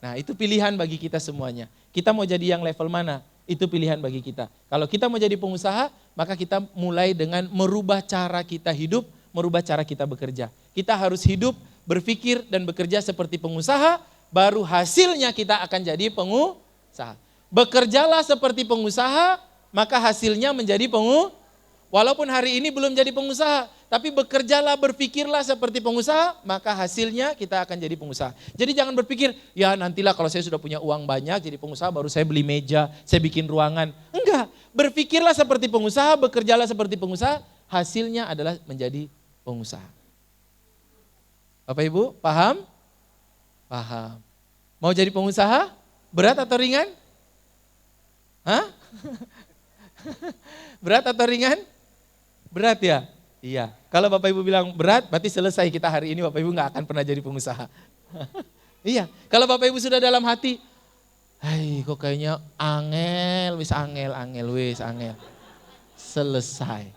Speaker 2: Nah itu pilihan bagi kita semuanya. Kita mau jadi yang level mana? Itu pilihan bagi kita. Kalau kita mau jadi pengusaha, maka kita mulai dengan merubah cara kita hidup, merubah cara kita bekerja. Kita harus hidup, berpikir dan bekerja seperti pengusaha, baru hasilnya kita akan jadi pengusaha. Bekerjalah seperti pengusaha, maka hasilnya menjadi pengusaha. Walaupun hari ini belum jadi pengusaha, tapi bekerjalah, berpikirlah seperti pengusaha, maka hasilnya kita akan jadi pengusaha. Jadi jangan berpikir, ya nantilah kalau saya sudah punya uang banyak jadi pengusaha baru saya beli meja, saya bikin ruangan. Enggak, berpikirlah seperti pengusaha, bekerjalah seperti pengusaha, hasilnya adalah menjadi pengusaha. Bapak Ibu, paham? Paham. Mau jadi pengusaha? Berat atau ringan? Hah? Berat atau ringan? Berat ya? Iya. Kalau Bapak Ibu bilang berat, berarti selesai kita hari ini Bapak Ibu nggak akan pernah jadi pengusaha. Iya. Kalau Bapak Ibu sudah dalam hati, hai kok kayaknya angel, wis angel. Selesai.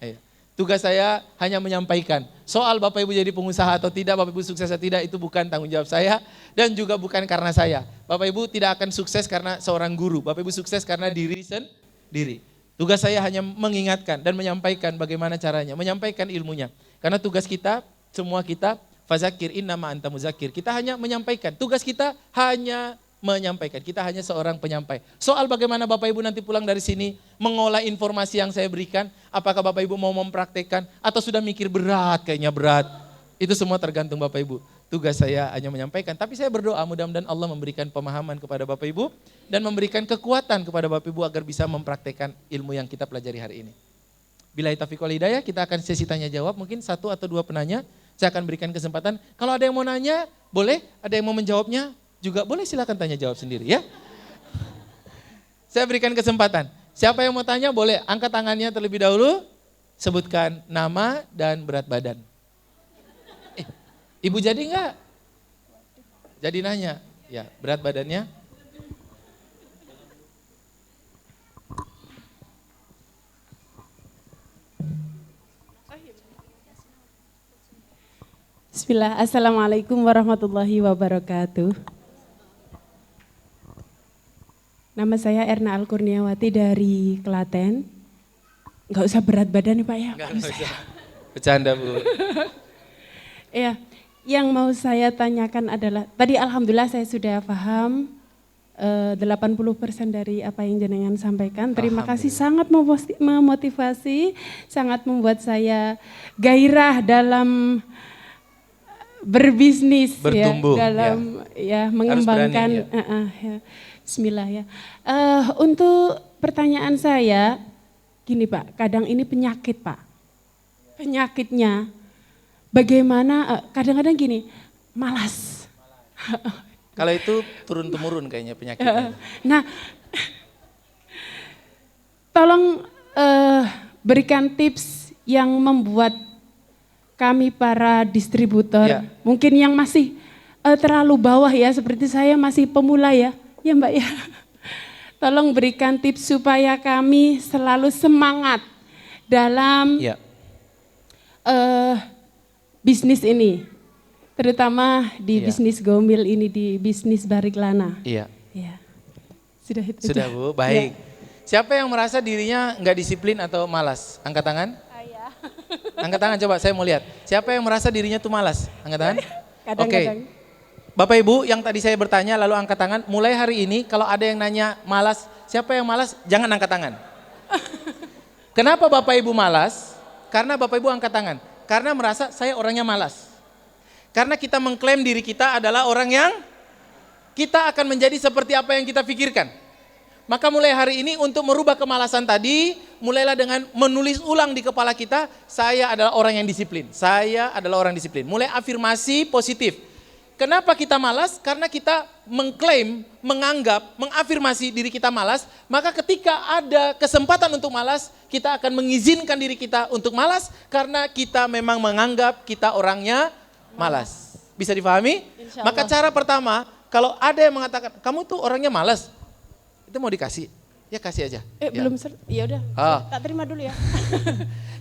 Speaker 2: Ayo. Tugas saya hanya menyampaikan, soal Bapak Ibu jadi pengusaha atau tidak, Bapak Ibu sukses atau tidak, itu bukan tanggung jawab saya dan juga bukan karena saya. Bapak Ibu tidak akan sukses karena seorang guru, Bapak Ibu sukses karena diri sendiri. Tugas saya hanya mengingatkan dan menyampaikan bagaimana caranya, menyampaikan ilmunya. Karena tugas kita, semua kita Fazakir innama anta muzakir. Kita hanya menyampaikan. Tugas kita hanya menyampaikan. Kita hanya seorang penyampai. Soal bagaimana Bapak Ibu nanti pulang dari sini mengolah informasi yang saya berikan, apakah Bapak Ibu mau mempraktekkan atau sudah mikir berat, kayaknya berat. Itu semua tergantung Bapak Ibu. Tugas saya hanya menyampaikan, tapi saya berdoa mudah-mudahan Allah memberikan pemahaman kepada Bapak Ibu dan memberikan kekuatan kepada Bapak Ibu agar bisa mempraktekkan ilmu yang kita pelajari hari ini. Billahi taufiq wal hidayah, kita akan sesi tanya jawab, mungkin 1 atau 2 penanya. Saya akan berikan kesempatan, kalau ada yang mau nanya, boleh, ada yang mau menjawabnya, juga boleh, silakan tanya jawab sendiri ya. Saya berikan kesempatan, siapa yang mau tanya boleh angkat tangannya terlebih dahulu, sebutkan nama dan berat badan. Ibu jadi enggak? Jadi nanya, ya berat badannya.
Speaker 3: Bismillah, Assalamualaikum warahmatullahi wabarakatuh. Nama saya Erna Al-Kurniawati dari Klaten. Enggak usah berat badan nih Pak ya.
Speaker 2: Enggak usah. Bercanda Bu.
Speaker 3: Ya, yang mau saya tanyakan adalah, tadi alhamdulillah saya sudah paham 80% dari apa yang jenengan sampaikan. Terima kasih, sangat memotivasi, sangat membuat saya gairah dalam berbisnis,
Speaker 2: bertumbuh,
Speaker 3: ya, dalam ya mengembangkan. Berani, ya. Bismillah ya. Untuk pertanyaan saya, gini Pak, kadang ini penyakit Pak. Penyakitnya bagaimana? Kadang-kadang gini, malas.
Speaker 2: Kalau itu turun-temurun kayaknya penyakitnya.
Speaker 3: Nah, tolong berikan tips yang membuat kami para distributor, mungkin yang masih terlalu bawah ya, seperti saya masih pemula ya Mbak ya. Tolong berikan tips supaya kami selalu semangat dalam bisnis ini. Terutama di bisnis Gomil ini, di bisnis Bariklana.
Speaker 2: Iya.
Speaker 3: Ya. Sudah itu.
Speaker 2: Sudah Bu, baik. Ya. Siapa yang merasa dirinya nggak disiplin atau malas? Angkat tangan. Angkat tangan coba, saya mau lihat. Siapa yang merasa dirinya tuh malas? Angkat tangan.
Speaker 3: Kadang-kadang.
Speaker 2: Bapak Ibu yang tadi saya bertanya lalu angkat tangan, mulai hari ini kalau ada yang nanya malas, siapa yang malas jangan angkat tangan. Kenapa Bapak Ibu malas? Karena Bapak Ibu angkat tangan. Karena merasa saya orangnya malas. Karena kita mengklaim diri kita adalah orang yang kita akan menjadi seperti apa yang kita pikirkan. Maka mulai hari ini untuk merubah kemalasan tadi, mulailah dengan menulis ulang di kepala kita, saya adalah orang yang disiplin. Saya adalah orang disiplin. Mulai afirmasi positif. Kenapa kita malas? Karena kita mengklaim, menganggap, mengafirmasi diri kita malas, maka ketika ada kesempatan untuk malas, kita akan mengizinkan diri kita untuk malas karena kita memang menganggap kita orangnya malas. Bisa dipahami? Maka cara pertama, kalau ada yang mengatakan, kamu tuh orangnya malas, itu mau dikasih, ya kasih aja.
Speaker 3: Belum, ya udah, tak terima dulu ya.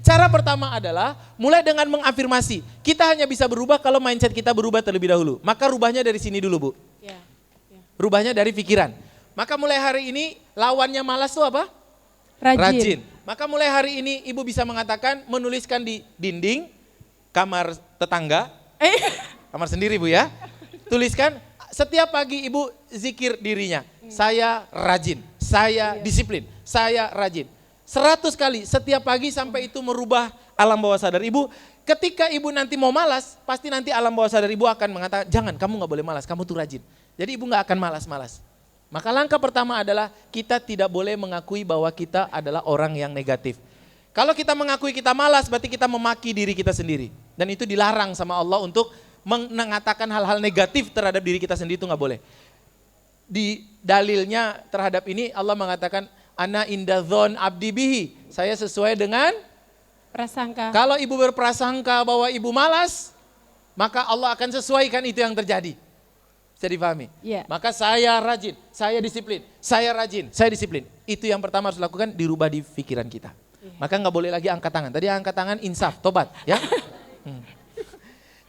Speaker 2: Cara pertama adalah mulai dengan mengafirmasi. Kita hanya bisa berubah kalau mindset kita berubah terlebih dahulu. Maka rubahnya dari sini dulu Bu. Ya. Rubahnya dari pikiran. Maka mulai hari ini lawannya malas itu apa? Rajin. Maka mulai hari ini Ibu bisa mengatakan menuliskan di dinding kamar tetangga. Kamar sendiri Bu ya. Tuliskan setiap pagi Ibu zikir dirinya. Saya rajin, saya disiplin, saya rajin. 100 kali setiap pagi sampai itu merubah alam bawah sadar Ibu. Ketika Ibu nanti mau malas, pasti nanti alam bawah sadar Ibu akan mengatakan, jangan kamu gak boleh malas, kamu tuh rajin. Jadi Ibu gak akan malas-malas. Maka langkah pertama adalah kita tidak boleh mengakui bahwa kita adalah orang yang negatif. Kalau kita mengakui kita malas, berarti kita memaki diri kita sendiri. Dan itu dilarang sama Allah untuk mengatakan hal-hal negatif terhadap diri kita sendiri, itu gak boleh. Di dalilnya terhadap ini Allah mengatakan ana indadzon abdi bihi. Saya sesuai dengan
Speaker 3: prasangka.
Speaker 2: Kalau Ibu berprasangka bahwa Ibu malas, maka Allah akan sesuaikan itu yang terjadi. Bisa dipahami?
Speaker 3: Yeah.
Speaker 2: Maka saya rajin, saya disiplin, saya rajin, saya disiplin. Itu yang pertama harus lakukan, dirubah di pikiran kita. Yeah. Maka nggak boleh lagi angkat tangan. Tadi angkat tangan insaf, tobat, ya.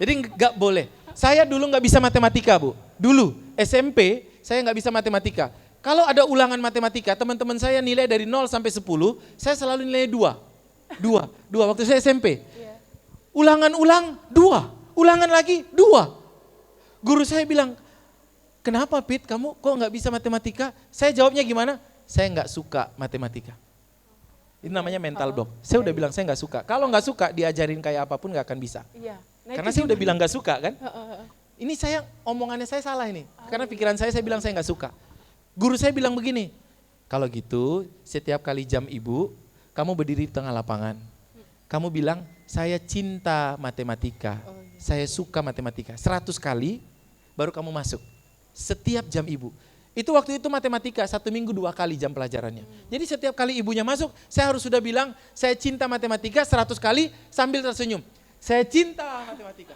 Speaker 2: Jadi nggak boleh. Saya dulu nggak bisa matematika Bu. Dulu SMP saya nggak bisa matematika. Kalau ada ulangan matematika, teman-teman saya nilai dari 0 sampai 10, saya selalu nilai 2. 2 waktu saya SMP. Ulangan-ulang 2. Ulangan lagi 2. Guru saya bilang, kenapa Pit, kamu kok nggak bisa matematika? Saya jawabnya gimana? Saya nggak suka matematika. Itu namanya mental block. Saya udah bilang saya nggak suka. Kalau nggak suka diajarin kayak apapun nggak akan bisa.
Speaker 3: Iya. Nah,
Speaker 2: Karena
Speaker 3: itu
Speaker 2: saya udah
Speaker 3: gimana?
Speaker 2: bilang nggak suka kan. Ini saya omongannya saya salah ini. Karena pikiran saya bilang saya nggak suka. Guru saya bilang begini, kalau gitu setiap kali jam ibu, kamu berdiri di tengah lapangan. Kamu bilang, saya cinta matematika, saya suka matematika. 100 kali baru kamu masuk. Setiap jam ibu. Itu waktu itu matematika, 1 minggu 2 kali jam pelajarannya. Jadi setiap kali ibunya masuk, saya harus sudah bilang, saya cinta matematika 100 kali sambil tersenyum. Saya cinta matematika.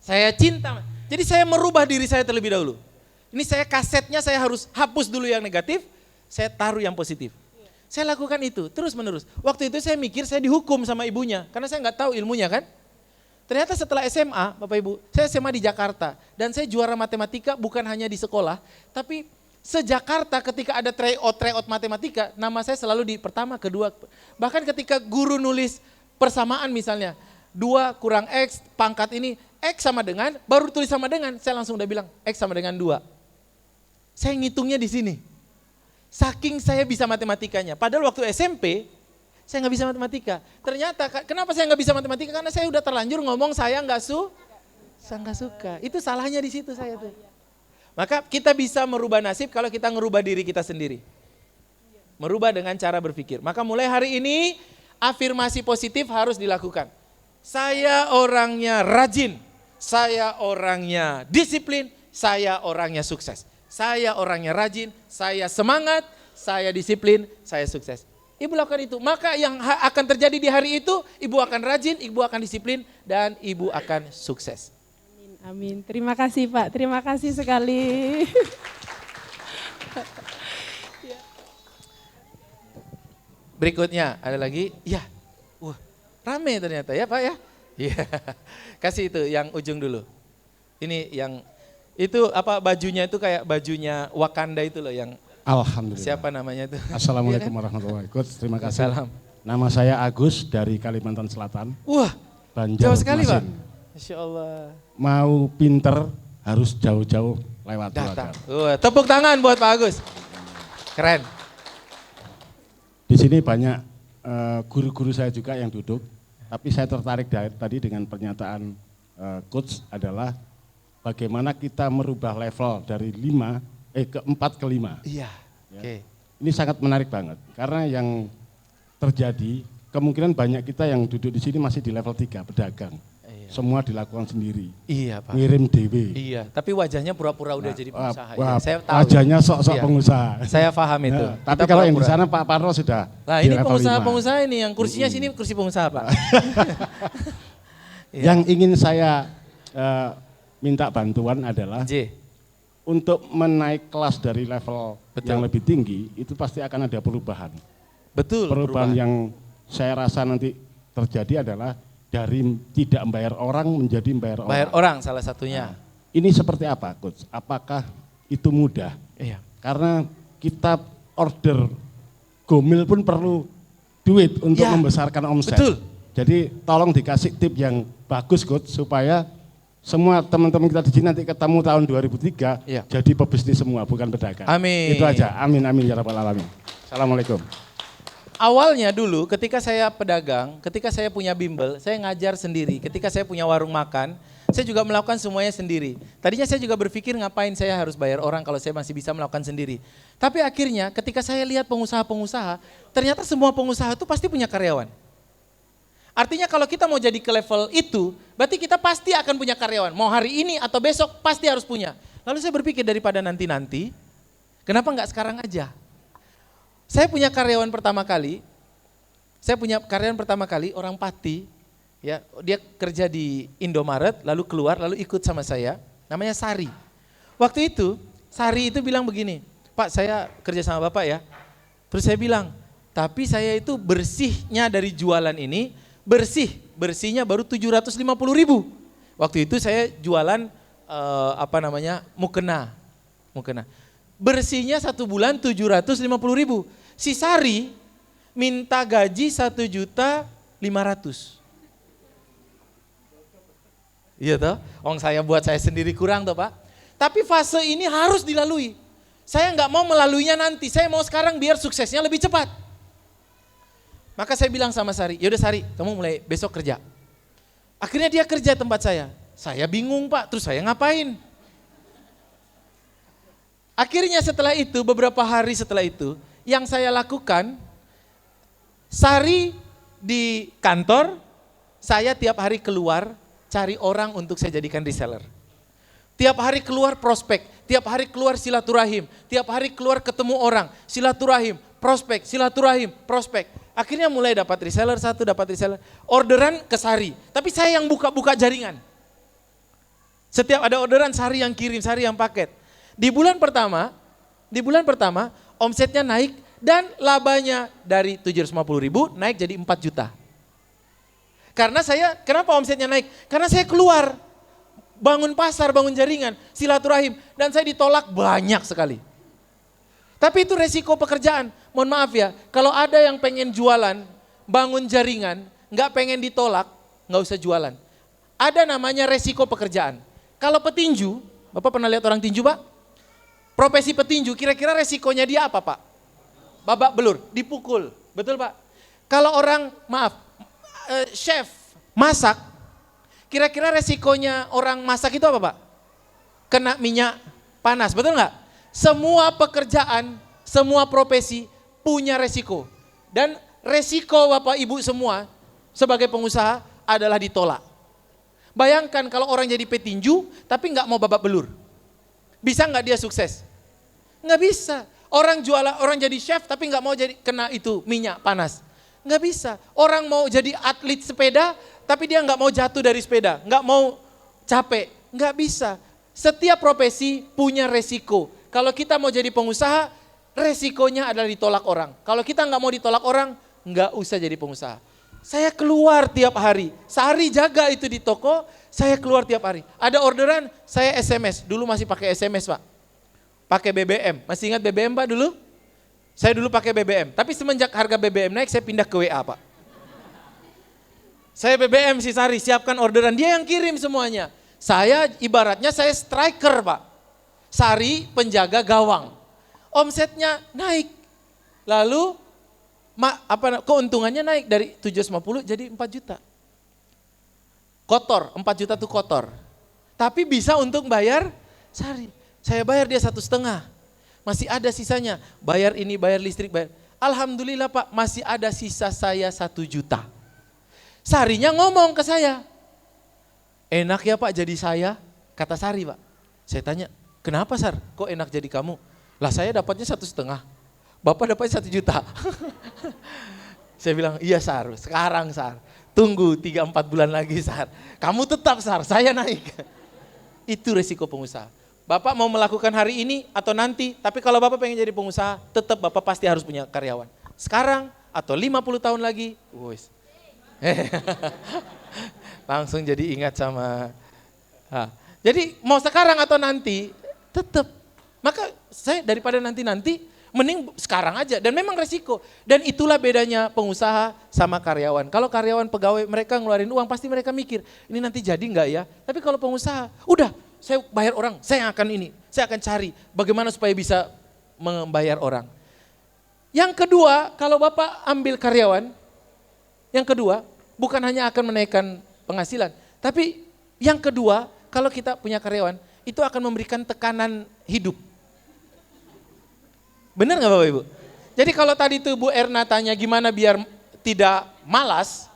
Speaker 2: Saya cinta. Jadi saya merubah diri saya terlebih dahulu. Ini saya kasetnya saya harus hapus dulu yang negatif, saya taruh yang positif. Saya lakukan itu terus menerus. Waktu itu saya mikir saya dihukum sama ibunya, karena saya nggak tahu ilmunya kan. Ternyata setelah SMA, Bapak Ibu, saya SMA di Jakarta. Dan saya juara matematika bukan hanya di sekolah, tapi se-Jakarta ketika ada tryout matematika, nama saya selalu di pertama, kedua. Bahkan ketika guru nulis persamaan misalnya, 2 kurang X, pangkat ini, X sama dengan, baru tulis sama dengan, saya langsung udah bilang, X sama dengan 2. Saya ngitungnya di sini. Saking saya bisa matematikanya. Padahal waktu SMP, saya nggak bisa matematika. Ternyata, kenapa saya nggak bisa matematika? Karena saya udah terlanjur ngomong saya nggak suka. Itu salahnya di situ saya tuh. Maka kita bisa merubah nasib kalau kita ngerubah diri kita sendiri. Merubah dengan cara berpikir. Maka mulai hari ini, afirmasi positif harus dilakukan. Saya orangnya rajin, saya orangnya disiplin, saya orangnya sukses. Saya orangnya rajin, saya semangat, saya disiplin, saya sukses. Ibu lakukan itu, maka yang akan terjadi di hari itu, ibu akan rajin, ibu akan disiplin, dan ibu akan sukses.
Speaker 3: Amin. Terima kasih Pak, terima kasih sekali.
Speaker 2: Berikutnya ada lagi, ya, wah rame ternyata ya Pak ya. Iya, kasih itu yang ujung dulu. Ini yang, itu apa bajunya itu kayak bajunya Wakanda itu loh yang.
Speaker 4: Alhamdulillah.
Speaker 2: Siapa namanya itu?
Speaker 4: Assalamualaikum warahmatullahi wabarakatuh. Terima kasih.
Speaker 2: Salam.
Speaker 4: Nama saya Agus dari Kalimantan Selatan.
Speaker 2: Wah, jauh sekali Pak. Masya Allah.
Speaker 4: Mau pinter harus jauh-jauh lewat
Speaker 2: Datang.
Speaker 4: belajar.
Speaker 2: Wah, tepuk tangan buat Pak Agus. Keren.
Speaker 4: Di sini banyak guru-guru saya juga yang duduk. Tapi saya tertarik tadi dengan pernyataan coach adalah bagaimana kita merubah level dari 4 ke 5.
Speaker 2: Iya.
Speaker 4: Ya.
Speaker 2: Oke.
Speaker 4: Ini sangat menarik banget karena yang terjadi kemungkinan banyak kita yang duduk di sini masih di level 3 pedagang.
Speaker 2: Iya.
Speaker 4: Semua dilakukan sendiri.
Speaker 2: Iya Pak.
Speaker 4: Ngirim DW.
Speaker 2: Iya, tapi wajahnya pura-pura udah jadi pengusaha.
Speaker 4: Wah,
Speaker 2: Ya, saya tahu.
Speaker 4: wajahnya sok-sok
Speaker 2: Iya.
Speaker 4: pengusaha.
Speaker 2: Saya paham itu.
Speaker 4: Ya, tapi
Speaker 2: Kita
Speaker 4: kalau yang di
Speaker 2: pura-pura.
Speaker 4: sana Pak Parno sudah
Speaker 2: Nah
Speaker 4: di
Speaker 2: ini
Speaker 4: level
Speaker 2: pengusaha-pengusaha ini yang kursinya sini kursi pengusaha Pak.
Speaker 4: 5. Yang ingin saya minta bantuan adalah
Speaker 2: J.
Speaker 4: untuk menaik kelas dari level
Speaker 2: Betul.
Speaker 4: yang lebih tinggi itu pasti akan ada perubahan.
Speaker 2: Betul.
Speaker 4: Perubahan yang saya rasa nanti terjadi adalah dari tidak membayar orang menjadi membayar orang.
Speaker 2: Bayar orang salah satunya.
Speaker 4: Ini seperti apa, Coach? Apakah itu mudah?
Speaker 2: Iya.
Speaker 4: Karena kita order gomil pun perlu duit untuk
Speaker 2: Ya,
Speaker 4: membesarkan omset.
Speaker 2: betul.
Speaker 4: Jadi tolong dikasih tip yang bagus, Coach, supaya semua teman-teman kita di sini nanti ketemu tahun 2003
Speaker 2: Ya.
Speaker 4: jadi pebisnis semua, bukan pedagang.
Speaker 2: Amin.
Speaker 4: Itu aja. Amin amin ya rabbal alamin. Assalamualaikum.
Speaker 2: Awalnya dulu ketika saya pedagang, ketika saya punya bimbel, saya ngajar sendiri. Ketika saya punya warung makan, saya juga melakukan semuanya sendiri. Tadinya saya juga berpikir ngapain saya harus bayar orang kalau saya masih bisa melakukan sendiri. Tapi akhirnya ketika saya lihat pengusaha-pengusaha, ternyata semua pengusaha itu pasti punya karyawan. Artinya kalau kita mau jadi ke level itu, berarti kita pasti akan punya karyawan. Mau hari ini atau besok pasti harus punya. Lalu saya berpikir daripada nanti-nanti, kenapa enggak sekarang aja? Saya punya karyawan pertama kali orang Pati, ya, dia kerja di Indomaret, lalu keluar, lalu ikut sama saya, namanya Sari. Waktu itu, Sari itu bilang begini, Pak saya kerja sama Bapak ya. Terus saya bilang, tapi saya itu bersihnya dari jualan ini, bersihnya baru 750.000. Waktu itu saya jualan mukena. Bersihnya 1 bulan 750.000. Si Sari minta gaji 1.500.000. Iya toh? Saya buat saya sendiri kurang toh Pak. Tapi fase ini harus dilalui. Saya nggak mau melaluinya nanti, saya mau sekarang biar suksesnya lebih cepat. Maka saya bilang sama Sari, yaudah Sari, kamu mulai besok kerja. Akhirnya dia kerja tempat saya. Saya bingung Pak, terus saya ngapain? Akhirnya setelah itu, beberapa hari setelah itu, yang saya lakukan, Sari di kantor, saya tiap hari keluar cari orang untuk saya jadikan reseller. Tiap hari keluar prospek, tiap hari keluar silaturahim, tiap hari keluar ketemu orang, silaturahim, prospek, silaturahim, prospek. Akhirnya mulai dapat reseller satu, dapat reseller, orderan ke Sari. Tapi saya yang buka-buka jaringan. Setiap ada orderan Sari yang kirim, Sari yang paket. Di bulan pertama omsetnya naik dan labanya dari 750.000 naik jadi 4 juta. Karena kenapa omsetnya naik? Karena saya keluar, bangun pasar, bangun jaringan, silaturahim, dan saya ditolak banyak sekali. Tapi itu resiko pekerjaan. Mohon maaf ya, kalau ada yang pengen jualan, bangun jaringan, nggak pengen ditolak, nggak usah jualan. Ada namanya resiko pekerjaan. Kalau petinju, Bapak pernah lihat orang tinju Pak? Profesi petinju, kira-kira resikonya dia apa Pak? Babak belur, dipukul, betul Pak? Kalau orang, chef, masak, kira-kira resikonya orang masak itu apa Pak? Kena minyak panas, betul nggak? Semua pekerjaan, semua profesi punya resiko. Dan resiko Bapak Ibu semua sebagai pengusaha adalah ditolak. Bayangkan kalau orang jadi petinju tapi nggak mau babak belur. Bisa nggak dia sukses? Nggak bisa. Orang jadi chef tapi nggak mau jadi kena itu minyak panas. Nggak bisa. Orang mau jadi atlet sepeda tapi dia nggak mau jatuh dari sepeda, nggak mau capek, nggak bisa. Setiap profesi punya resiko. Kalau kita mau jadi pengusaha, resikonya adalah ditolak orang. Kalau kita nggak mau ditolak orang, nggak usah jadi pengusaha. Saya keluar tiap hari, Sari jaga itu di toko, saya keluar tiap hari. Ada orderan, saya SMS, dulu masih pakai SMS Pak. Pakai BBM, masih ingat BBM Pak dulu? Saya dulu pakai BBM, tapi semenjak harga BBM naik saya pindah ke WA Pak. Saya BBM si Sari, siapkan orderan, dia yang kirim semuanya. Saya ibaratnya saya striker Pak. Sari penjaga gawang. Omsetnya naik. Lalu keuntungannya naik dari 750 jadi 4 juta. Kotor, 4 juta itu kotor. Tapi bisa untuk bayar Sari. Saya bayar dia 1,5. Masih ada sisanya. Bayar ini, bayar listrik, bayar. Alhamdulillah Pak, masih ada sisa saya 1 juta. Sarinya ngomong ke saya. Enak ya Pak jadi saya, kata Sari Pak. Saya tanya, kenapa Sar? Kok enak jadi kamu? Lah saya dapatnya 1,5. Bapak dapatnya 1 juta. Saya bilang, iya Sar, sekarang Sar. Tunggu 3-4 bulan lagi Sar. Kamu tetap Sar, saya naik. Itu resiko pengusaha. Bapak mau melakukan hari ini atau nanti, tapi kalau Bapak pengen jadi pengusaha, tetap Bapak pasti harus punya karyawan. Sekarang atau 50 tahun lagi, langsung jadi ingat sama. Jadi mau sekarang atau nanti, tetap. Maka saya daripada nanti-nanti, mending sekarang aja. Dan memang resiko. Dan itulah bedanya pengusaha sama karyawan. Kalau karyawan pegawai mereka ngeluarin uang, pasti mereka mikir, ini nanti jadi enggak ya? Tapi kalau pengusaha, udah saya bayar orang, saya akan cari bagaimana supaya bisa membayar orang. Yang kedua, kalau Bapak ambil karyawan, yang kedua, bukan hanya akan menaikkan penghasilan, tapi yang kedua, kalau kita punya karyawan, itu akan memberikan tekanan hidup. Benar nggak Bapak Ibu? Jadi kalau tadi tuh Bu Erna tanya gimana biar tidak malas,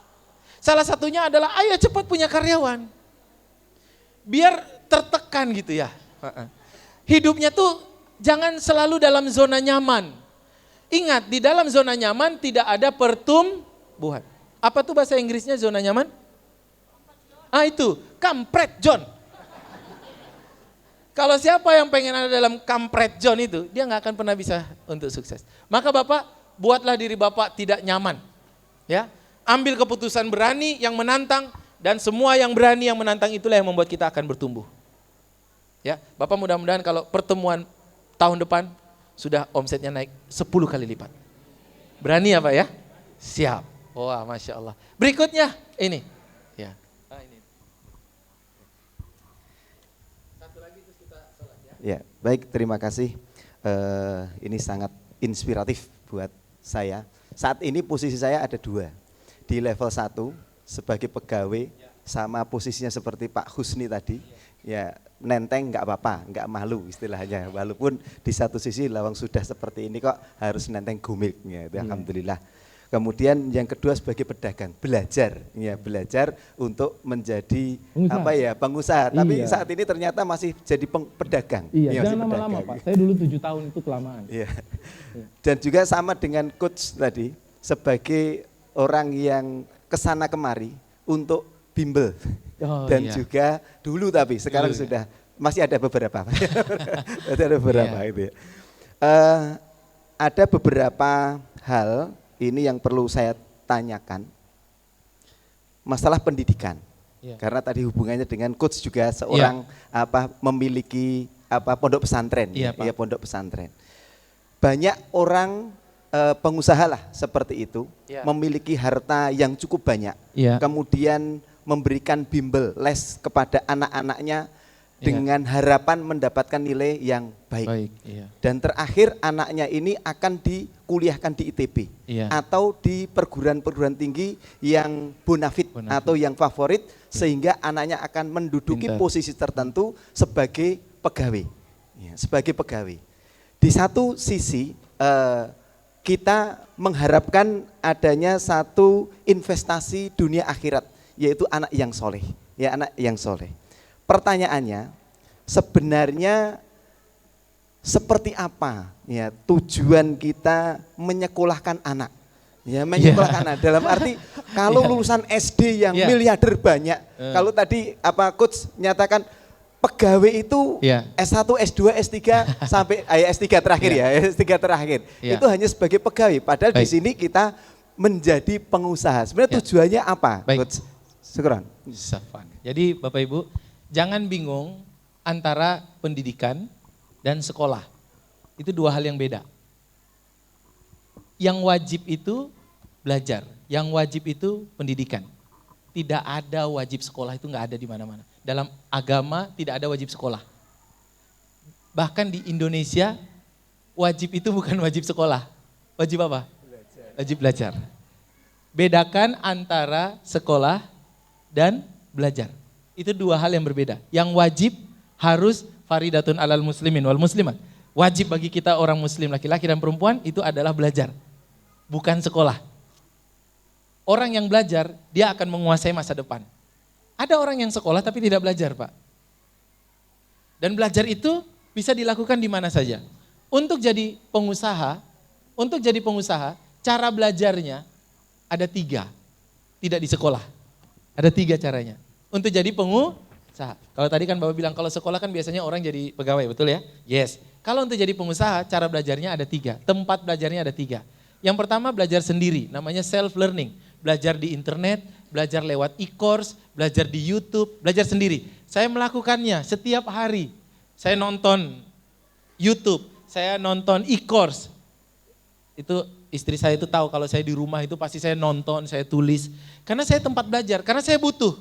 Speaker 2: salah satunya adalah ayo cepat punya karyawan. Biar tertekan gitu ya. Hidupnya tuh jangan selalu dalam zona nyaman. Ingat, di dalam zona nyaman tidak ada pertumbuhan. Apa tuh bahasa Inggrisnya zona nyaman? Itu, kampret zone. Kalau siapa yang pengen ada dalam kampret zone itu, dia nggak akan pernah bisa untuk sukses. Maka Bapak, buatlah diri Bapak tidak nyaman. Ya, ambil keputusan berani yang menantang, dan semua yang berani yang menantang itulah yang membuat kita akan bertumbuh. Ya, Bapak mudah-mudahan kalau pertemuan tahun depan sudah omsetnya naik 10 kali lipat. Berani ya Pak ya? Siap. Wah, Masya Allah. Berikutnya ini. Ya. Ini.
Speaker 5: Ya, baik, terima kasih. Ini sangat inspiratif buat saya. Saat ini posisi saya ada dua. Di level 1 sebagai pegawai sama posisinya seperti Pak Husni tadi. Ya, nenteng nggak apa-apa, nggak malu istilahnya. Walaupun di satu sisi lawang sudah seperti ini kok harus nenteng gumil. Ya, itu alhamdulillah. Kemudian yang kedua sebagai pedagang, belajar, ya belajar untuk menjadi pengusaha. Tapi saat ini ternyata masih jadi pedagang.
Speaker 6: Iya,
Speaker 5: ya,
Speaker 6: jangan lama-lama Pak. Saya dulu 7 tahun itu kelamaan.
Speaker 5: Iya. Dan juga sama dengan coach tadi, sebagai orang yang kesana kemari untuk bimbel. Dan juga dulu tapi sekarang dulu, sudah masih ada beberapa. Masih ada beberapa itu. Ya. Ada beberapa hal ini yang perlu saya tanyakan, masalah pendidikan, karena tadi hubungannya dengan coach juga seorang memiliki pondok pesantren, pondok pesantren. Banyak orang pengusaha lah seperti itu, memiliki harta yang cukup banyak, kemudian memberikan bimbel les kepada anak-anaknya dengan harapan mendapatkan nilai yang baik. Dan terakhir anaknya ini akan dikuliahkan di ITB atau di perguruan-perguruan tinggi yang bonafit atau yang favorit, sehingga anaknya akan menduduki posisi tertentu sebagai pegawai. Sebagai pegawai. Di satu sisi kita mengharapkan adanya satu investasi dunia akhirat, yaitu anak yang soleh, anak yang soleh. Pertanyaannya, sebenarnya seperti apa tujuan kita menyekolahkan anak? Menyekolahkan anak dalam arti kalau lulusan SD yang miliarder banyak, kalau tadi coach nyatakan pegawai itu S1, S2, S3 sampai S3 terakhir S3 terakhir. Itu hanya sebagai pegawai, padahal di sini kita menjadi pengusaha. Sebenarnya tujuannya apa, Coach? Syukran.
Speaker 2: Jadi Bapak Ibu, jangan bingung antara pendidikan dan sekolah. Itu dua hal yang beda. Yang wajib itu belajar, yang wajib itu pendidikan. Tidak ada wajib sekolah, itu nggak ada di mana-mana. Dalam agama tidak ada wajib sekolah. Bahkan di Indonesia wajib itu bukan wajib sekolah. Wajib apa? Wajib belajar. Bedakan antara sekolah dan belajar. Itu dua hal yang berbeda. Yang wajib harus faridatun alal muslimin wal muslimat. Wajib bagi kita orang muslim laki-laki dan perempuan itu adalah belajar. Bukan sekolah. Orang yang belajar dia akan menguasai masa depan. Ada orang yang sekolah tapi tidak belajar, Pak. Dan belajar itu bisa dilakukan di mana saja. Untuk jadi pengusaha, cara belajarnya ada 3. Tidak di sekolah. Ada 3 caranya. Untuk jadi pengusaha. Kalau tadi kan Bapak bilang kalau sekolah kan biasanya orang jadi pegawai, betul ya? Yes. Kalau untuk jadi pengusaha, cara belajarnya ada 3. Tempat belajarnya ada 3. Yang pertama belajar sendiri, namanya self learning. Belajar di internet, belajar lewat e-course, belajar di YouTube, belajar sendiri. Saya melakukannya setiap hari. Saya nonton YouTube, saya nonton e-course. Itu istri saya itu tahu kalau saya di rumah itu pasti saya nonton, saya tulis. Karena saya tempat belajar, karena saya butuh.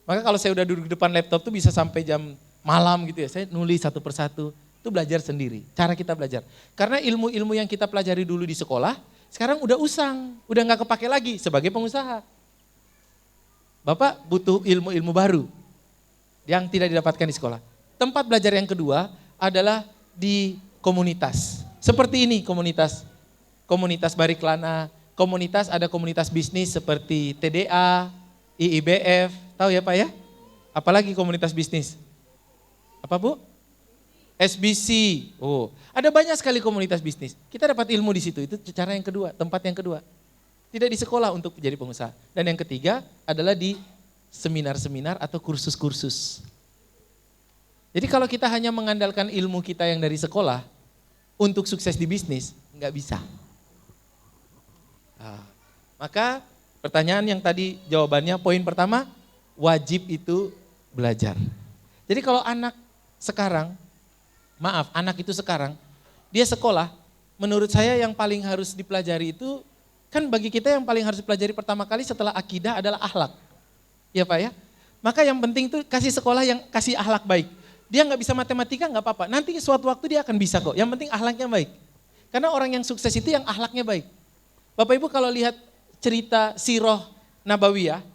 Speaker 2: Maka kalau saya udah duduk di depan laptop tuh bisa sampai jam malam gitu ya. Saya nulis satu persatu, itu belajar sendiri. Cara kita belajar. Karena ilmu-ilmu yang kita pelajari dulu di sekolah, sekarang udah usang, udah gak kepake lagi sebagai pengusaha. Bapak butuh ilmu-ilmu baru yang tidak didapatkan di sekolah. Tempat belajar yang kedua adalah di komunitas. Seperti ini komunitas Bariklana, ada komunitas bisnis seperti TDA, IIBF, tahu ya Pak ya? Apalagi komunitas bisnis? Apa Bu? SBC. Oh, ada banyak sekali komunitas bisnis. Kita dapat ilmu di situ. Itu cara yang kedua, tempat yang kedua. Tidak di sekolah untuk menjadi pengusaha. Dan yang ketiga adalah di seminar-seminar atau kursus-kursus. Jadi kalau kita hanya mengandalkan ilmu kita yang dari sekolah untuk sukses di bisnis, nggak bisa. Nah, maka pertanyaan yang tadi jawabannya poin pertama, wajib itu belajar. Jadi kalau anak itu sekarang, dia sekolah, menurut saya yang paling harus dipelajari itu, kan bagi kita yang paling harus dipelajari pertama kali setelah akidah adalah akhlak. Ya Pak ya? Maka yang penting itu kasih sekolah yang kasih akhlak baik. Dia nggak bisa matematika nggak apa-apa. Nanti suatu waktu dia akan bisa kok. Yang penting akhlaknya baik. Karena orang yang sukses itu yang akhlaknya baik. Bapak Ibu kalau lihat cerita Sirah Nabawiyah,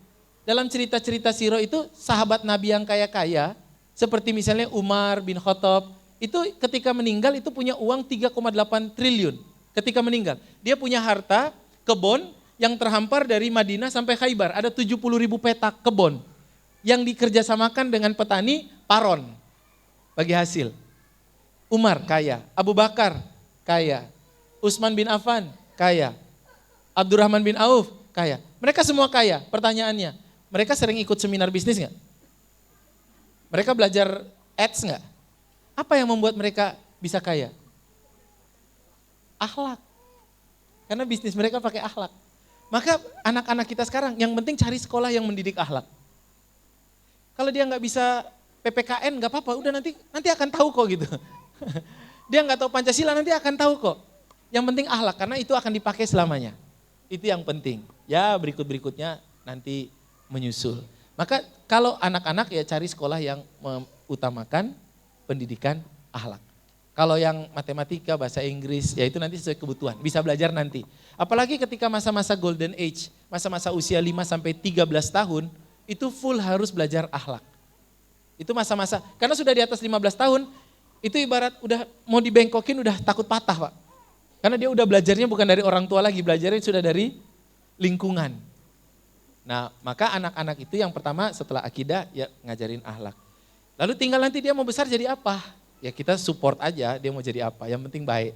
Speaker 2: dalam cerita-cerita Sirah itu sahabat Nabi yang kaya-kaya, seperti misalnya Umar bin Khattab, itu ketika meninggal itu punya uang 3,8 triliun. Ketika meninggal, dia punya harta, kebun yang terhampar dari Madinah sampai Khaybar. Ada 70.000 petak kebun yang dikerjasamakan dengan petani paron bagi hasil. Umar kaya, Abu Bakar kaya, Utsman bin Affan kaya, Abdurrahman bin Auf kaya. Mereka semua kaya. Pertanyaannya, mereka sering ikut seminar bisnis nggak? Mereka belajar ads nggak? Apa yang membuat mereka bisa kaya? Akhlak. Karena bisnis mereka pakai akhlak. Maka anak-anak kita sekarang yang penting cari sekolah yang mendidik akhlak. Kalau dia nggak bisa PPKN nggak apa-apa, udah nanti akan tahu kok gitu. Dia nggak tahu Pancasila nanti akan tahu kok. Yang penting akhlak karena itu akan dipakai selamanya. Itu yang penting. Ya berikut-berikutnya nanti menyusul. Maka kalau anak-anak ya cari sekolah yang mengutamakan pendidikan akhlak. Kalau yang matematika, bahasa Inggris, ya itu nanti sesuai kebutuhan, bisa belajar nanti. Apalagi ketika masa-masa golden age, masa-masa usia 5 sampai 13 tahun, itu full harus belajar akhlak. Itu masa-masa, karena sudah di atas 15 tahun, itu ibarat udah mau dibengkokin udah takut patah Pak. Karena dia udah belajarnya bukan dari orang tua lagi, belajarnya sudah dari lingkungan. Nah maka anak-anak itu yang pertama setelah akidah ya ngajarin akhlak. Lalu tinggal nanti dia mau besar jadi apa? Ya kita support aja dia mau jadi apa, yang penting baik.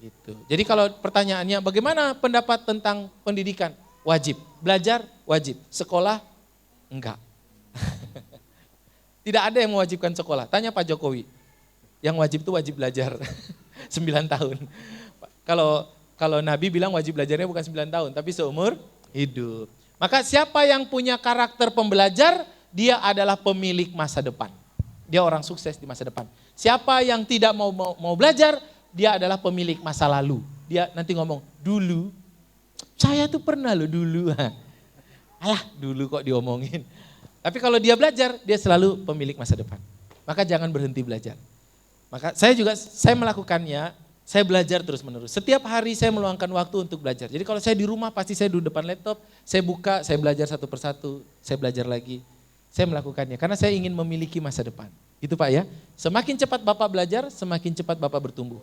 Speaker 2: Gitu. Jadi kalau pertanyaannya bagaimana pendapat tentang pendidikan? Wajib, belajar wajib, sekolah enggak. Tidak ada yang mewajibkan sekolah, tanya Pak Jokowi. Yang wajib itu wajib belajar 9 tahun. Kalau Nabi bilang wajib belajarnya bukan 9 tahun, tapi seumur hidup. Maka siapa yang punya karakter pembelajar, dia adalah pemilik masa depan. Dia orang sukses di masa depan. Siapa yang tidak mau belajar, dia adalah pemilik masa lalu. Dia nanti ngomong, dulu, saya tuh pernah loh dulu. Alah dulu kok diomongin. Tapi kalau dia belajar, dia selalu pemilik masa depan. Maka jangan berhenti belajar. Maka saya melakukannya, saya belajar terus menerus. Setiap hari saya meluangkan waktu untuk belajar. Jadi kalau saya di rumah pasti saya duduk depan laptop, saya buka, saya belajar satu persatu, saya belajar lagi. Saya melakukannya karena saya ingin memiliki masa depan. Gitu Pak ya. Semakin cepat Bapak belajar, semakin cepat Bapak bertumbuh.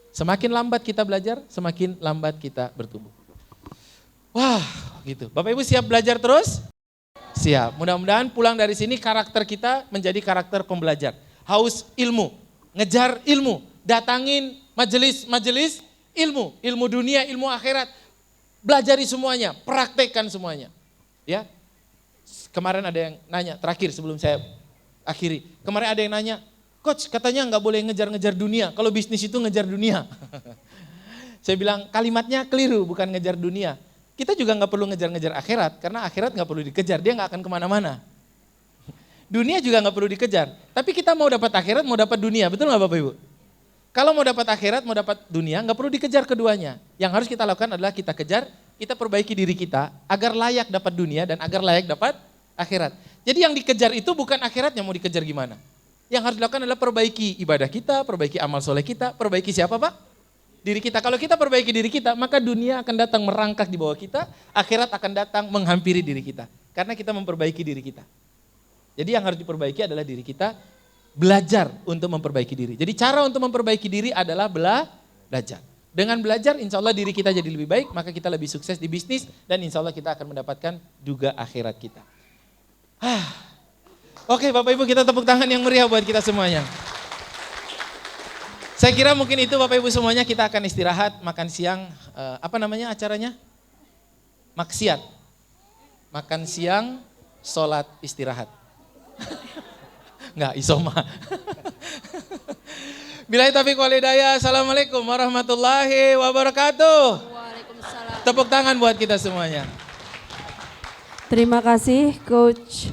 Speaker 2: Semakin lambat kita belajar, semakin lambat kita bertumbuh. Wah, gitu. Bapak Ibu siap belajar terus? Siap. Mudah-mudahan pulang dari sini karakter kita menjadi karakter pembelajar. Haus ilmu, ngejar ilmu, datangin majelis ilmu, ilmu dunia, ilmu akhirat. Belajari semuanya, praktekkan semuanya. Ya. Kemarin ada yang nanya, terakhir sebelum saya akhiri. Kemarin ada yang nanya, Coach katanya nggak boleh ngejar-ngejar dunia, kalau bisnis itu ngejar dunia. Saya bilang kalimatnya keliru, bukan ngejar dunia. Kita juga nggak perlu ngejar-ngejar akhirat, karena akhirat nggak perlu dikejar, dia nggak akan kemana-mana. Dunia juga nggak perlu dikejar, tapi kita mau dapat akhirat, mau dapat dunia, betul nggak Bapak Ibu? Kalau mau dapat akhirat, mau dapat dunia, nggak perlu dikejar keduanya. Yang harus kita lakukan adalah kita kejar, kita perbaiki diri kita, agar layak dapat dunia dan agar layak dapat akhirat. Jadi yang dikejar itu bukan akhiratnya mau dikejar gimana. Yang harus dilakukan adalah perbaiki ibadah kita, perbaiki amal soleh kita, perbaiki siapa Pak? Diri kita. Kalau kita perbaiki diri kita, maka dunia akan datang merangkak di bawah kita, akhirat akan datang menghampiri diri kita. Karena kita memperbaiki diri kita. Jadi yang harus diperbaiki adalah diri kita, belajar untuk memperbaiki diri. Jadi cara untuk memperbaiki diri adalah belajar. Dengan belajar insya Allah diri kita jadi lebih baik, maka kita lebih sukses di bisnis dan insya Allah kita akan mendapatkan juga akhirat kita. Oke Bapak Ibu kita tepuk tangan yang meriah buat kita semuanya. Saya kira mungkin itu Bapak Ibu semuanya kita akan istirahat, makan siang, apa namanya acaranya? Maksiat. Makan siang, sholat istirahat. Enggak, isoma. Billahi taufiq wal hidayah. Assalamualaikum warahmatullahi wabarakatuh.
Speaker 1: Waalaikumsalam.
Speaker 2: Tepuk tangan buat kita semuanya.
Speaker 1: Terima kasih Coach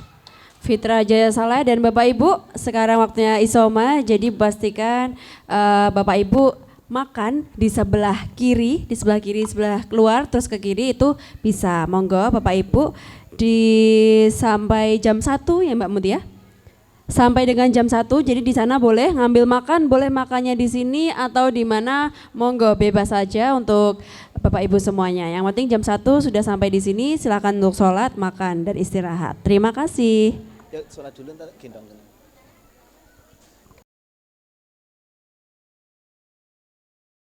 Speaker 1: Fitra Jaya Saleh dan Bapak Ibu. Sekarang waktunya isoma, jadi pastikan Bapak Ibu makan di sebelah kiri, sebelah keluar, terus ke kiri itu bisa. Monggo Bapak Ibu sampai jam 1 ya Mbak Mutia. sampai dengan jam 1. Jadi di sana boleh ngambil makan, boleh makannya di sini atau di mana, monggo bebas saja untuk Bapak Ibu semuanya. Yang penting jam 1 sudah sampai di sini, silakan untuk sholat, makan dan istirahat. Terima kasih.
Speaker 5: Yuk sholat dulu ntar gendong.